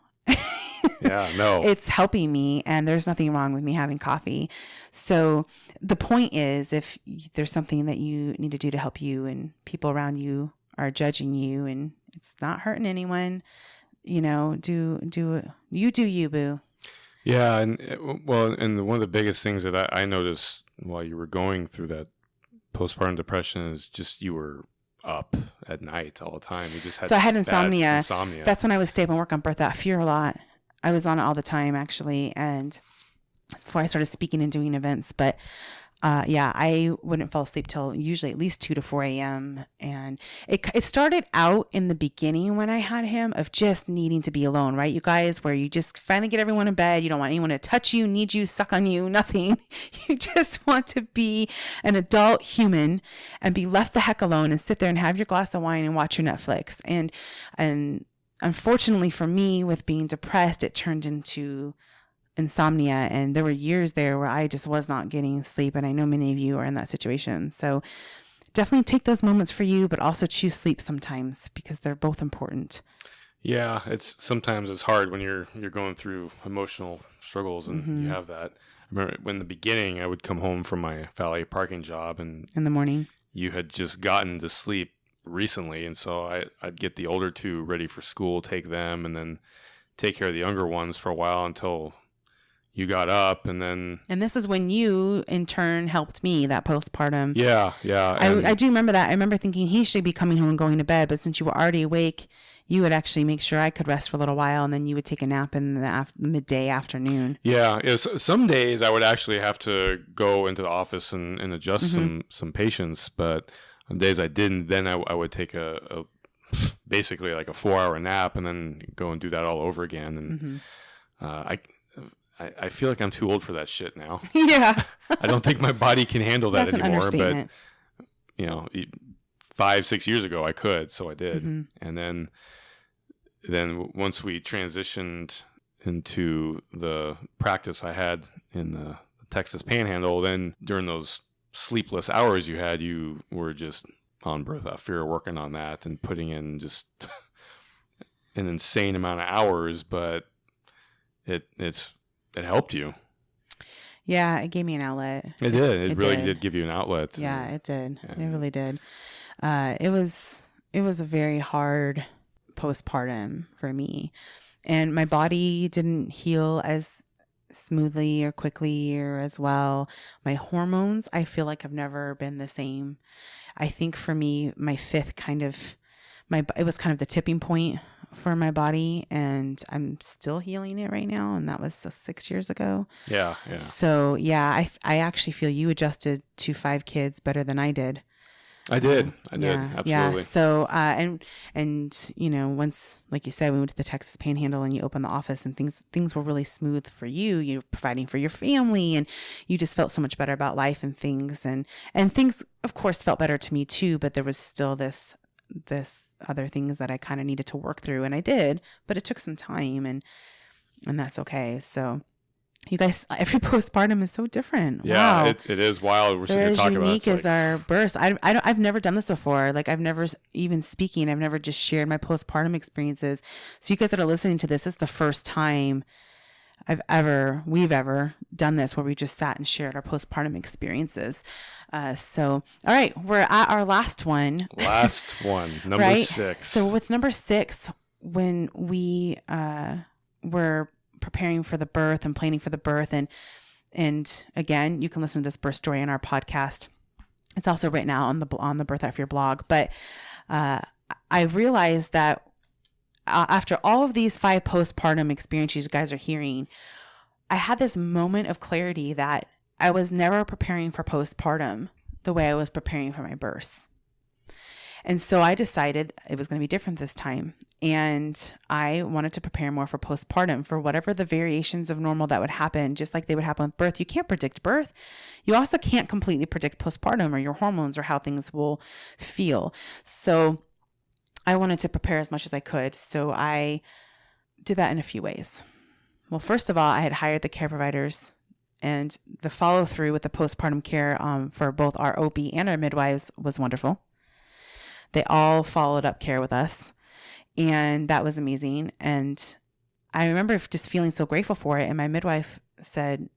Yeah, no. It's helping me, and there's nothing wrong with me having coffee. So the point is, if there's something that you need to do to help you and people around you are judging you and it's not hurting anyone, you know, do you, boo. Yeah. And one of the biggest things that I noticed while you were going through that postpartum depression is just you were up at night all the time. You just had I had insomnia. Insomnia. That's when I would stay up and work on Birth Without Fear a lot. I was on it all the time, actually, and before I started speaking and doing events. But I wouldn't fall asleep till usually at least 2 to 4 a.m. And it started out in the beginning when I had him of just needing to be alone, right, you guys, where you just finally get everyone in bed. You don't want anyone to touch you, need you, suck on you, nothing. You just want to be an adult human and be left the heck alone and sit there and have your glass of wine and watch your Netflix. And unfortunately for me, with being depressed, it turned into insomnia, and there were years there where I just was not getting sleep, and I know many of you are in that situation. So definitely take those moments for you, but also choose sleep sometimes because they're both important. Yeah, sometimes it's hard when you're going through emotional struggles and you have that. I remember when in the beginning I would come home from my valet parking job and In the morning. you had just gotten to sleep recently, and so I'd get the older two ready for school, take them, and then take care of the younger ones for a while until you got up, and then... And this is when you, in turn, helped me, that postpartum. Yeah. I do remember that. I remember thinking he should be coming home and going to bed, but since you were already awake, you would actually make sure I could rest for a little while, and then you would take a nap in the midday afternoon. Yeah. Some days I would actually have to go into the office and adjust some patients, but on days I didn't, then I would take a basically like a 4-hour nap and then go and do that all over again. And I feel like I'm too old for that shit now. Yeah. I don't think my body can handle that That's anymore. An understatement. But 5-6 years ago I could, so I did. And then once we transitioned into the practice I had in the Texas Panhandle, then during those sleepless hours you were just on birth out fear, working on that and putting in just an insane amount of hours, but it helped you. Yeah, it gave me an outlet. It did. It really did give you an outlet. Yeah, it did. It really did. It was a very hard postpartum for me, and my body didn't heal as smoothly or quickly or as well. My hormones, I feel like, have never been the same. I think for me, my fifth it was kind of the tipping point for my body, and I'm still healing it right now. And that was 6 years ago. Yeah. So yeah, I actually feel you adjusted to 5 kids better than I did. I did. Absolutely. Yeah. So, and once, like you said, we went to the Texas Panhandle and you opened the office and things were really smooth for you. You're providing for your family and you just felt so much better about life and things. And things, of course, felt better to me too, but there was still this other things that I kind of needed to work through, and I did, but it took some time, and that's okay. So you guys, every postpartum is so different. Yeah, wow. It is wild. We're They're as talking unique about as our births. I've never done this before. Like I've never even speaking. I've never just shared my postpartum experiences. So you guys that are listening to this is the first time we've ever done this, where we just sat and shared our postpartum experiences. So, all right, we're at our last one. Number right? 6. So with number 6, when we were preparing for the birth and planning for the birth, and again, you can listen to this birth story in our podcast. It's also right now on the Birth Out Fear blog. But I realized that after all of these 5 postpartum experiences you guys are hearing, I had this moment of clarity that I was never preparing for postpartum the way I was preparing for my births. And so I decided it was going to be different this time. And I wanted to prepare more for postpartum, for whatever the variations of normal that would happen, just like they would happen with birth. You can't predict birth. You also can't completely predict postpartum or your hormones or how things will feel. So I wanted to prepare as much as I could. So I did that in a few ways. Well, first of all, I had hired the care providers, and the follow through with the postpartum care for both our OB and our midwives was wonderful. They all followed up care with us, and that was amazing. And I remember just feeling so grateful for it. And my midwife said,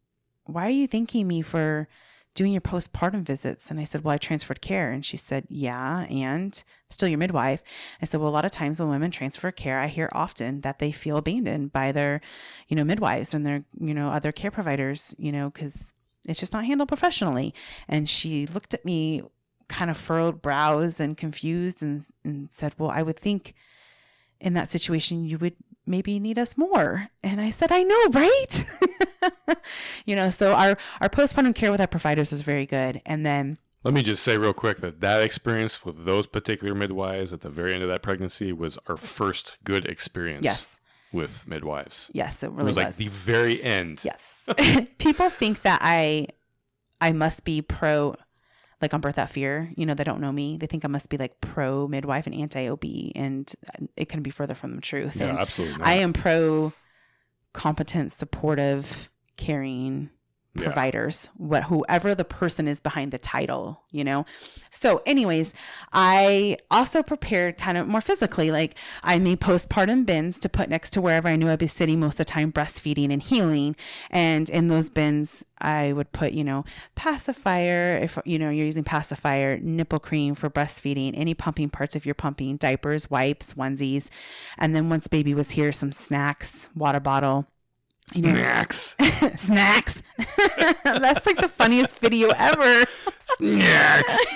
"Why are you thanking me for doing your postpartum visits?" And I said, "Well, I transferred care." And she said, "Yeah, and I'm still your midwife." I said, "Well, a lot of times when women transfer care, I hear often that they feel abandoned by their, midwives and their, other care providers, because it's just not handled professionally." And she looked at me, kind of furrowed brows and confused, and said, "Well, I would think in that situation you would maybe need us more." And I said, "I know, right?" So our postpartum care with our providers was very good. And then let me just say real quick that experience with those particular midwives at the very end of that pregnancy was our first good experience. Yes. With midwives. Yes, it really was. Like the very end. Yes. People think that I must be pro, like on Birth Out Fear, they don't know me. They think I must be like pro midwife and anti-OB, and it couldn't be further from the truth. Yeah, and absolutely not. I am pro competent, supportive, caring providers, whoever the person is behind the title, you know? So anyways, I also prepared kind of more physically, like I made postpartum bins to put next to wherever I knew I'd be sitting most of the time, breastfeeding and healing. And in those bins, I would put, pacifier, if, you're using pacifier, nipple cream for breastfeeding, any pumping parts if you're pumping, diapers, wipes, onesies. And then once baby was here, some snacks, water bottle. Snacks. Snacks. That's like the funniest video ever. Snacks.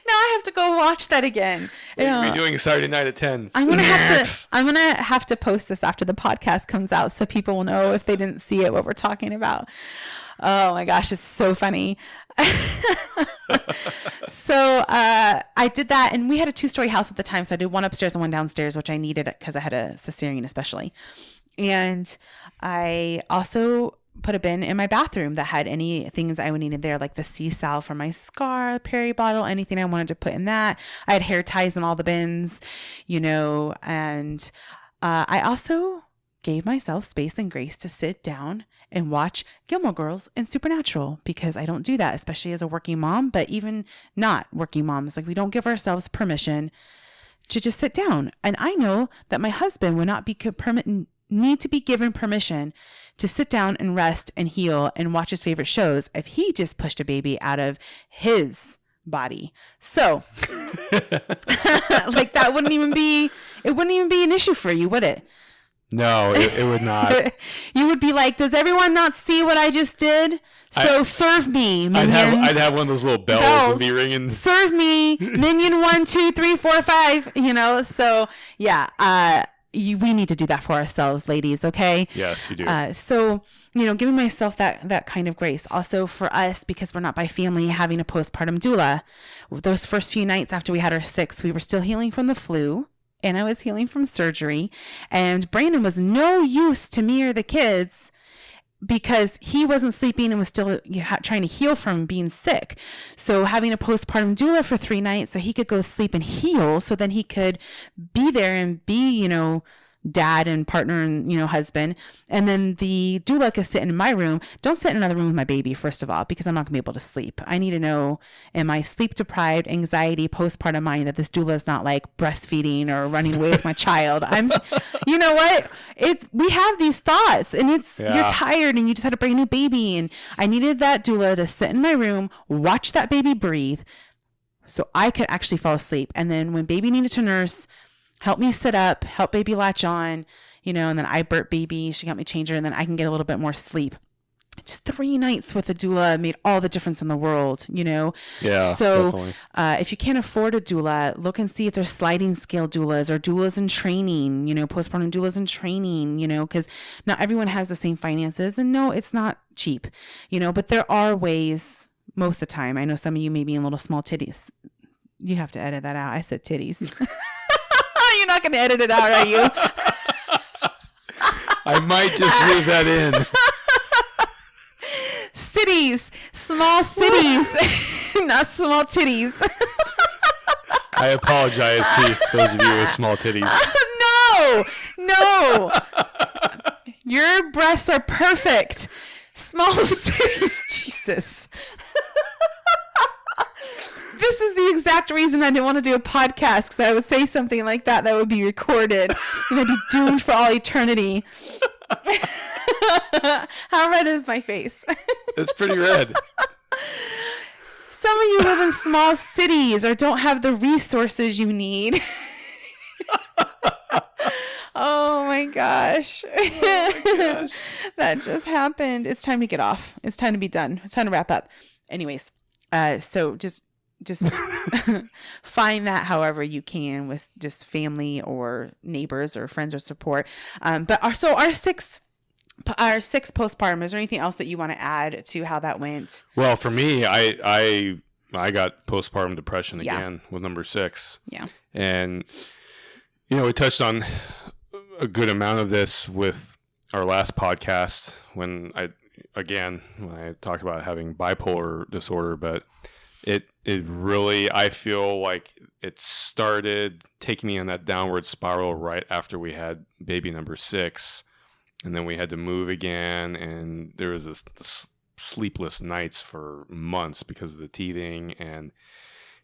Now I have to go watch that again. We're doing Saturday night at 10. I'm gonna have to post this after the podcast comes out so people will know if they didn't see it what we're talking about. Oh my gosh, it's so funny. So I did that, and we had a 2-story house at the time, so I did one upstairs and one downstairs, which I needed because I had a cesarean especially. And I also put a bin in my bathroom that had any things I would need in there, like the sea salve for my scar, peri bottle, anything I wanted to put in that. I had hair ties in all the bins, and I also gave myself space and grace to sit down and watch Gilmore Girls and Supernatural, because I don't do that, especially as a working mom, but even not working moms, like we don't give ourselves permission to just sit down. And I know that my husband would not need to be given permission to sit down and rest and heal and watch his favorite shows if he just pushed a baby out of his body. So like that wouldn't even be an issue for you, would it? No, it would not. You would be like, does everyone not see what I just did? So serve me, minions. I'd have one of those little bells and be ringing. Serve me, minion 1, 2, 3, 4, 5, so yeah, we need to do that for ourselves, ladies. Okay. Yes, you do. So, giving myself that kind of grace. Also for us, because we're not by family, having a postpartum doula. Those first few nights after we had our 6th, we were still healing from the flu, and I was healing from surgery, and Brandon was no use to me or the kids because he wasn't sleeping and was still trying to heal from being sick. So having a postpartum doula for 3 nights so he could go sleep and heal, so then he could be there and be, dad and partner and, husband. And then the doula could sit in my room. Don't sit in another room with my baby, first of all, because I'm not gonna be able to sleep. I need to know, am I sleep deprived, anxiety, postpartum mind, that this doula is not like breastfeeding or running away with my child. You know what? We have these thoughts, and you're tired and you just had a brand new baby. And I needed that doula to sit in my room, watch that baby breathe so I could actually fall asleep. And then when baby needed to nurse, help me sit up, help baby latch on, and then I burp baby, she got me change her, and then I can get a little bit more sleep. Just 3 nights with a doula made all the difference in the world, Yeah. So if you can't afford a doula, look and see if there's sliding scale doulas or doulas in training, postpartum doulas in training, because not everyone has the same finances. And no, it's not cheap, but there are ways most of the time. I know some of you may be in little small titties. You have to edit that out. I said titties. You're not going to edit it out, are you? I might just leave that in. Cities, small cities, not small titties. I apologize to those of you with small titties. No. Your breasts are perfect. Small cities, Jesus. This is the exact reason I didn't want to do a podcast, because I would say something like that would be recorded and I'd be doomed for all eternity. How red is my face? It's pretty red. Some of you live in small cities or don't have the resources you need. Oh my gosh. That just happened. It's time to get off. It's time to be done. It's time to wrap up. Anyways, so just find that however you can with just family or neighbors or friends or support. But our 6th postpartum, is there anything else that you want to add to how that went? Well, for me, I got postpartum depression again with number 6. Yeah. And, we touched on a good amount of this with our last podcast when I talked about having bipolar disorder, but it really, I feel like it started taking me on that downward spiral right after we had baby number 6. and then we had to move again, and there was this sleepless nights for months because of the teething, and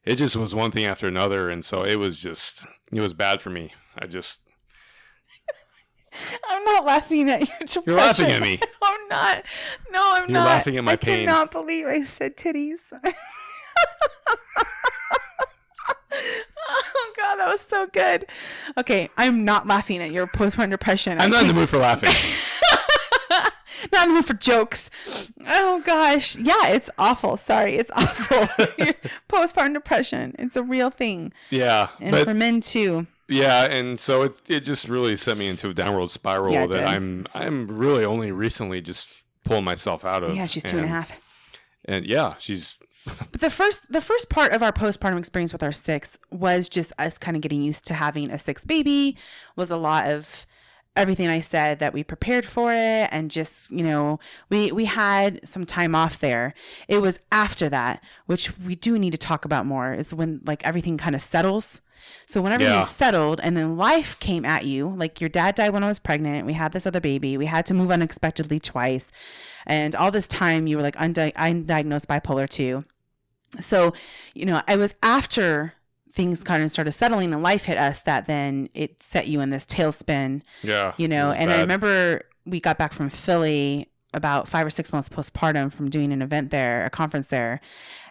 it just was one thing after another, and so it was bad for me. I'm not laughing at your depression. You're laughing at me. I'm not. No, I'm not. You're laughing at my pain. I cannot believe I said titties. Oh God, that was so good. Okay, I'm not laughing at your postpartum depression. I'm not in the mood for laughing. Not in the mood for jokes. Oh gosh, yeah, it's awful. Sorry, it's awful. Postpartum depression. It's a real thing. Yeah, and for men too. Yeah, and so it just really sent me into a downward spiral that I'm really only recently just pulling myself out of. Yeah, she's 2.5. And yeah, she's. But the first part of our postpartum experience with our sixth was just us kind of getting used to having a sixth baby. Was a lot of everything I said, that we prepared for it, and just, we had some time off there. It was after that, which we do need to talk about more, is when like everything kind of settles. So when everything's settled and then life came at you, like your dad died when I was pregnant, we had this other baby, we had to move unexpectedly twice, and all this time you were like undiagnosed bipolar 2. So, I was after things kind of started settling and life hit us that then it set you in this tailspin. Yeah. And bad. I remember we got back from Philly about 5 or 6 months postpartum from doing an event there, a conference there,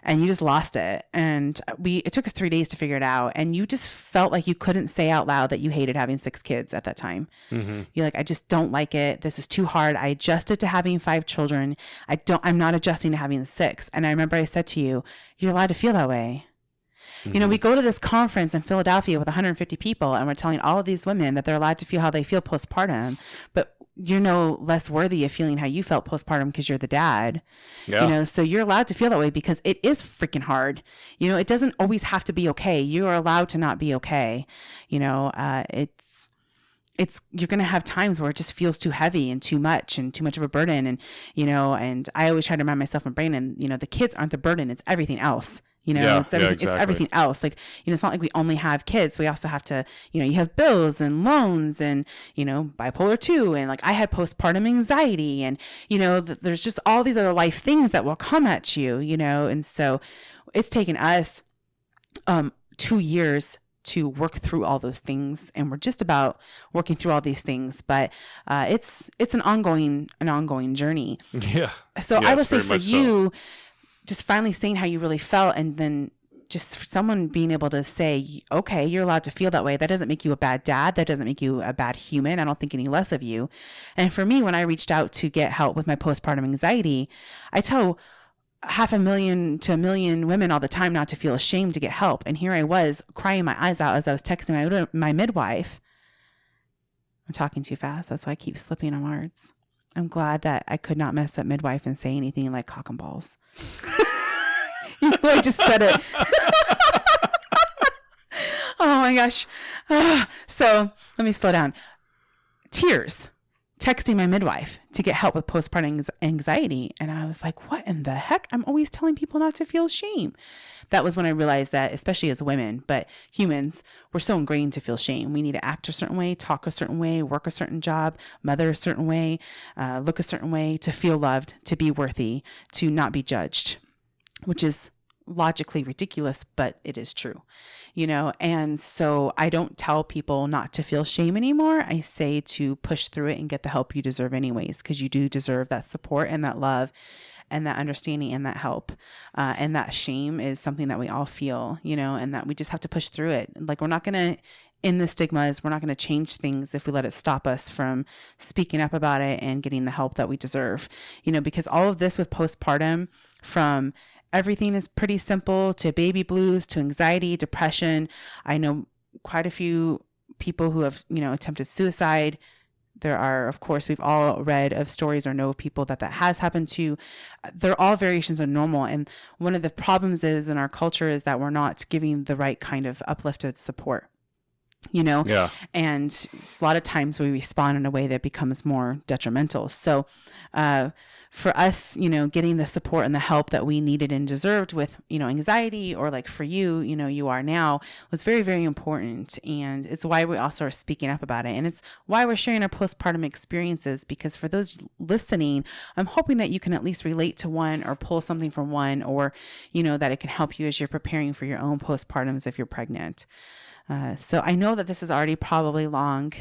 and you just lost it. And it took us 3 days to figure it out. And you just felt like you couldn't say out loud that you hated having 6 kids at that time. Mm-hmm. You're like, I just don't like it. This is too hard. I adjusted to having 5 children. I'm not adjusting to having 6. And I remember I said to you, you're allowed to feel that way. Mm-hmm. We go to this conference in Philadelphia with 150 people, and we're telling all of these women that they're allowed to feel how they feel postpartum, but you're no less worthy of feeling how you felt postpartum because you're the dad. Yeah. So you're allowed to feel that way because it is freaking hard. It doesn't always have to be okay. You are allowed to not be okay. It's you're going to have times where it just feels too heavy and too much of a burden. And I always try to remind myself and Brandon, the kids aren't the burden. It's everything else. It's everything else. Like, it's not like we only have kids. We also have to, you have bills and loans and, bipolar 2. And like I had postpartum anxiety and, there's just all these other life things that will come at you, and so it's taken us 2 years to work through all those things. And we're just about working through all these things, but it's an ongoing journey. Yeah. So I would say for you, just finally saying how you really felt, and then just for someone being able to say, okay, you're allowed to feel that way. That doesn't make you a bad dad. That doesn't make you a bad human. I don't think any less of you. And for me, when I reached out to get help with my postpartum anxiety, I tell 500,000 to 1 million women all the time not to feel ashamed to get help. And here I was crying my eyes out as I was texting my midwife. I'm talking too fast. That's why I keep slipping on words. I'm glad that I could not mess up midwife and say anything like cock and balls. I just said it. Oh my gosh. So let me slow down. Tears. Texting my midwife to get help with postpartum anxiety. And I was like, what in the heck? I'm always telling people not to feel shame. That was when I realized that, especially as women, but humans, we're so ingrained to feel shame. We need to act a certain way, talk a certain way, work a certain job, mother a certain way, look a certain way to feel loved, to be worthy, to not be judged, which is logically ridiculous, but it is true, and so I don't tell people not to feel shame anymore. I say to push through it and get the help you deserve anyways, because you do deserve that support and that love and that understanding and that help. And that shame is something that we all feel, and that we just have to push through it. Like, we're not going to end the stigmas. We're not going to change things if we let it stop us from speaking up about it and getting the help that we deserve, because all of this with postpartum, from everything is pretty simple to baby blues, to anxiety, depression. I know quite a few people who have, attempted suicide. There are, of course, we've all read of stories or know of people that has happened to. They're all variations of normal. And one of the problems is in our culture is that we're not giving the right kind of uplifted support. Yeah. And a lot of times we respond in a way that becomes more detrimental. So, for us, getting the support and the help that we needed and deserved with, anxiety, or like for you, you are now, was very, very important. And it's why we also are speaking up about it. And it's why we're sharing our postpartum experiences, because for those listening, I'm hoping that you can at least relate to one or pull something from one, or, that it can help you as you're preparing for your own postpartums if you're pregnant. So I know that this is already probably long,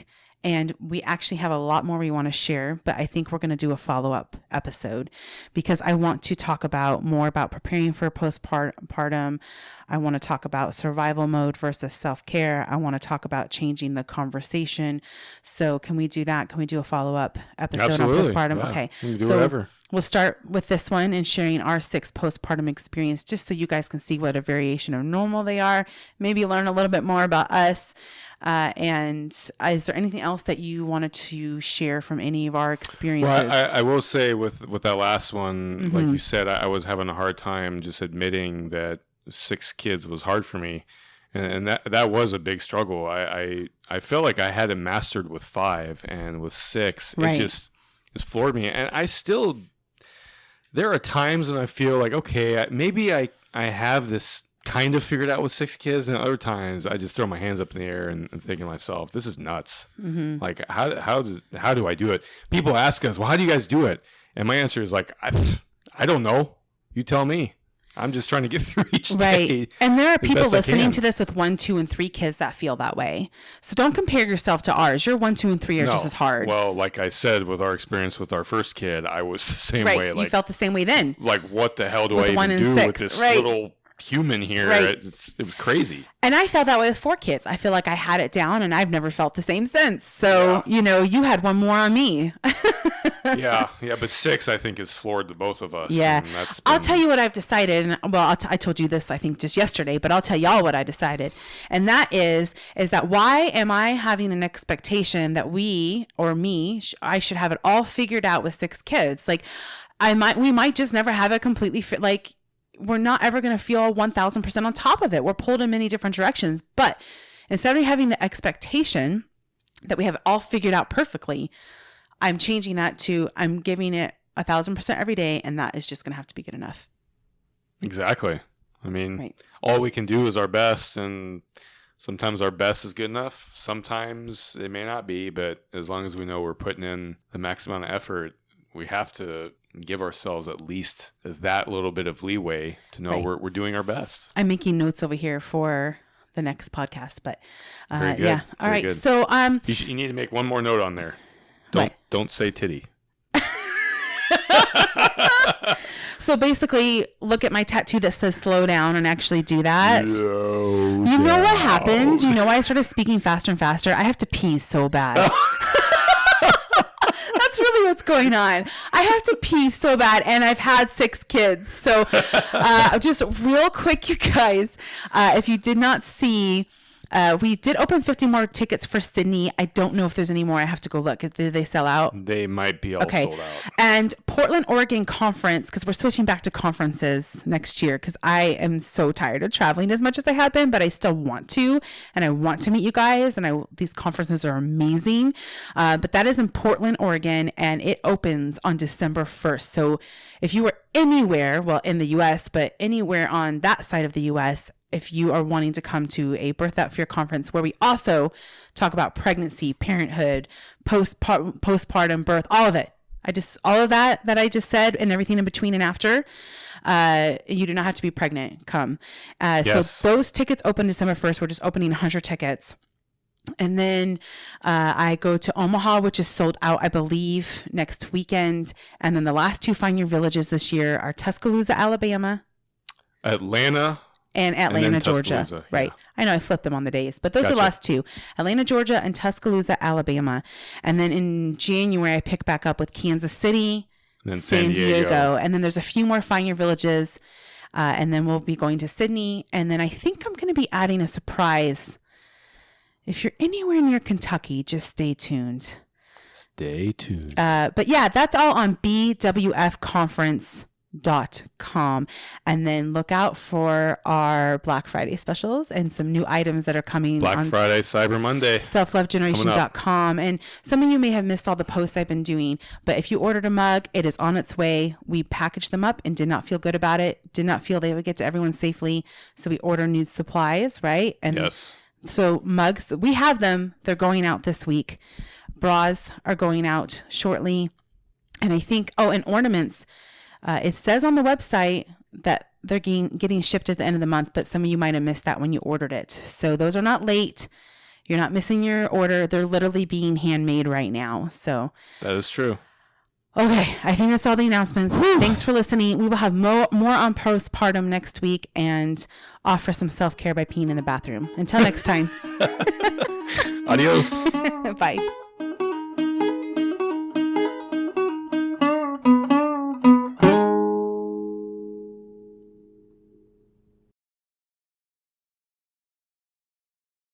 and we actually have a lot more we want to share, but I think we're going to do a follow-up episode, because I want to talk more about preparing for postpartum. I want to talk about survival mode versus self-care. I want to talk about changing the conversation. So can we do that? Can we do a follow-up episode Absolutely. on postpartum? Yeah. Okay. We can do whatever. We'll start with this one and sharing our 6 postpartum experience, just so you guys can see what a variation of normal they are. Maybe learn a little bit more about us. And is there anything else that you wanted to share from any of our experiences? Well, I will say with that last one, like you said, I was having a hard time just admitting that 6 kids was hard for me. And that was a big struggle. I felt like I had it mastered with 5, and with 6, it floored me. And there are times when I feel like, okay, maybe I have this kind of figured out with 6 kids, and other times I just throw my hands up in the air and think to myself, this is nuts. Like, how do I do it? People ask us, well, how do you guys do it? And my answer is like, I don't know. You tell me. I'm just trying to get through each day. And there are people listening to this with 1, 2, and 3 kids that feel that way. So don't compare yourself to ours. Your 1, 2, and 3 are just as hard. Well, like I said, with our experience with our first kid, I was the same way. You felt the same way then. Like, what the hell do I even do with this little human here? It was crazy. And I felt that way with 4 kids. I feel like I had it down, and I've never felt the same since. So, you had one more on me. yeah, but 6, I think, has floored the both of us. Yeah. I'll tell you what I've decided. And, well, I told you this, I think, just yesterday, but I'll tell y'all what I decided. And that is that why am I having an expectation that I should have it all figured out with 6 kids? Like, we might just never have it completely fit. Like, we're not ever going to feel 1000% on top of it. We're pulled in many different directions. But instead of having the expectation that we have it all figured out perfectly, I'm changing that to I'm giving it 1000% every day, and that is just going to have to be good enough. Exactly. I mean, all we can do is our best, and sometimes our best is good enough. Sometimes it may not be, but as long as we know we're putting in the max amount of effort, we have to give ourselves at least that little bit of leeway to know we're doing our best. I'm making notes over here for the next podcast, but yeah. All right. Good. So you need to make one more note on there. Don't say titty. So basically, look at my tattoo that says slow down and actually do that. You know what happened? You know why I started speaking faster and faster? I have to pee so bad. That's really what's going on. I have to pee so bad, and I've had 6 kids. So just real quick, you guys, if you did not see, we did open 50 more tickets for Sydney. I don't know if there's any more. I have to go look. Did they sell out? They might be all sold out. And Portland, Oregon conference, because we're switching back to conferences next year, because I am so tired of traveling as much as I have been, but I still want to, and I want to meet you guys, and these conferences are amazing. But that is in Portland, Oregon, and it opens on December 1st. So if you were anywhere, well, in the U.S., but anywhere on that side of the U.S., if you are wanting to come to a Birth Out Fear conference where we also talk about pregnancy, parenthood, postpartum, birth, all of it. All of that I just said, and everything in between and after. You do not have to be pregnant. Come. Yes. So those tickets open December 1st. We're just opening 100 tickets. And then I go to Omaha, which is sold out, I believe, next weekend. And then the last 2 Find Your Villages this year are Tuscaloosa, Alabama. Atlanta, Georgia. Right. Yeah. I know I flipped them on the days, but those are the last 2. Atlanta, Georgia, and Tuscaloosa, Alabama. And then in January, I pick back up with Kansas City, and San Diego. And then there's a few more Find Your Villages. And then we'll be going to Sydney. And then I think I'm going to be adding a surprise. If you're anywhere near Kentucky, just stay tuned. Stay tuned. But yeah, that's all on BWF Conference And then look out for our Black Friday specials and some new items that are coming Black on Friday, Cyber Monday. selflovegeneration.com. And some of you may have missed all the posts I've been doing, but if you ordered a mug, it is on its way. We packaged them up and did not feel good about it, did not feel they would get to everyone safely. So we order new supplies, right? And Yes. so mugs, we have them. They're going out this week. Bras are going out shortly. And I think, and ornaments. It says on the website that they're getting shipped at the end of the month, but some of you might have missed that when you ordered it. So those are not late. You're not missing your order. They're literally being handmade right now. So that is true. Okay, I think that's all the announcements. Thanks for listening. We will have more on postpartum next week and offer some self-care by peeing in the bathroom. Until next time. Adios. Bye.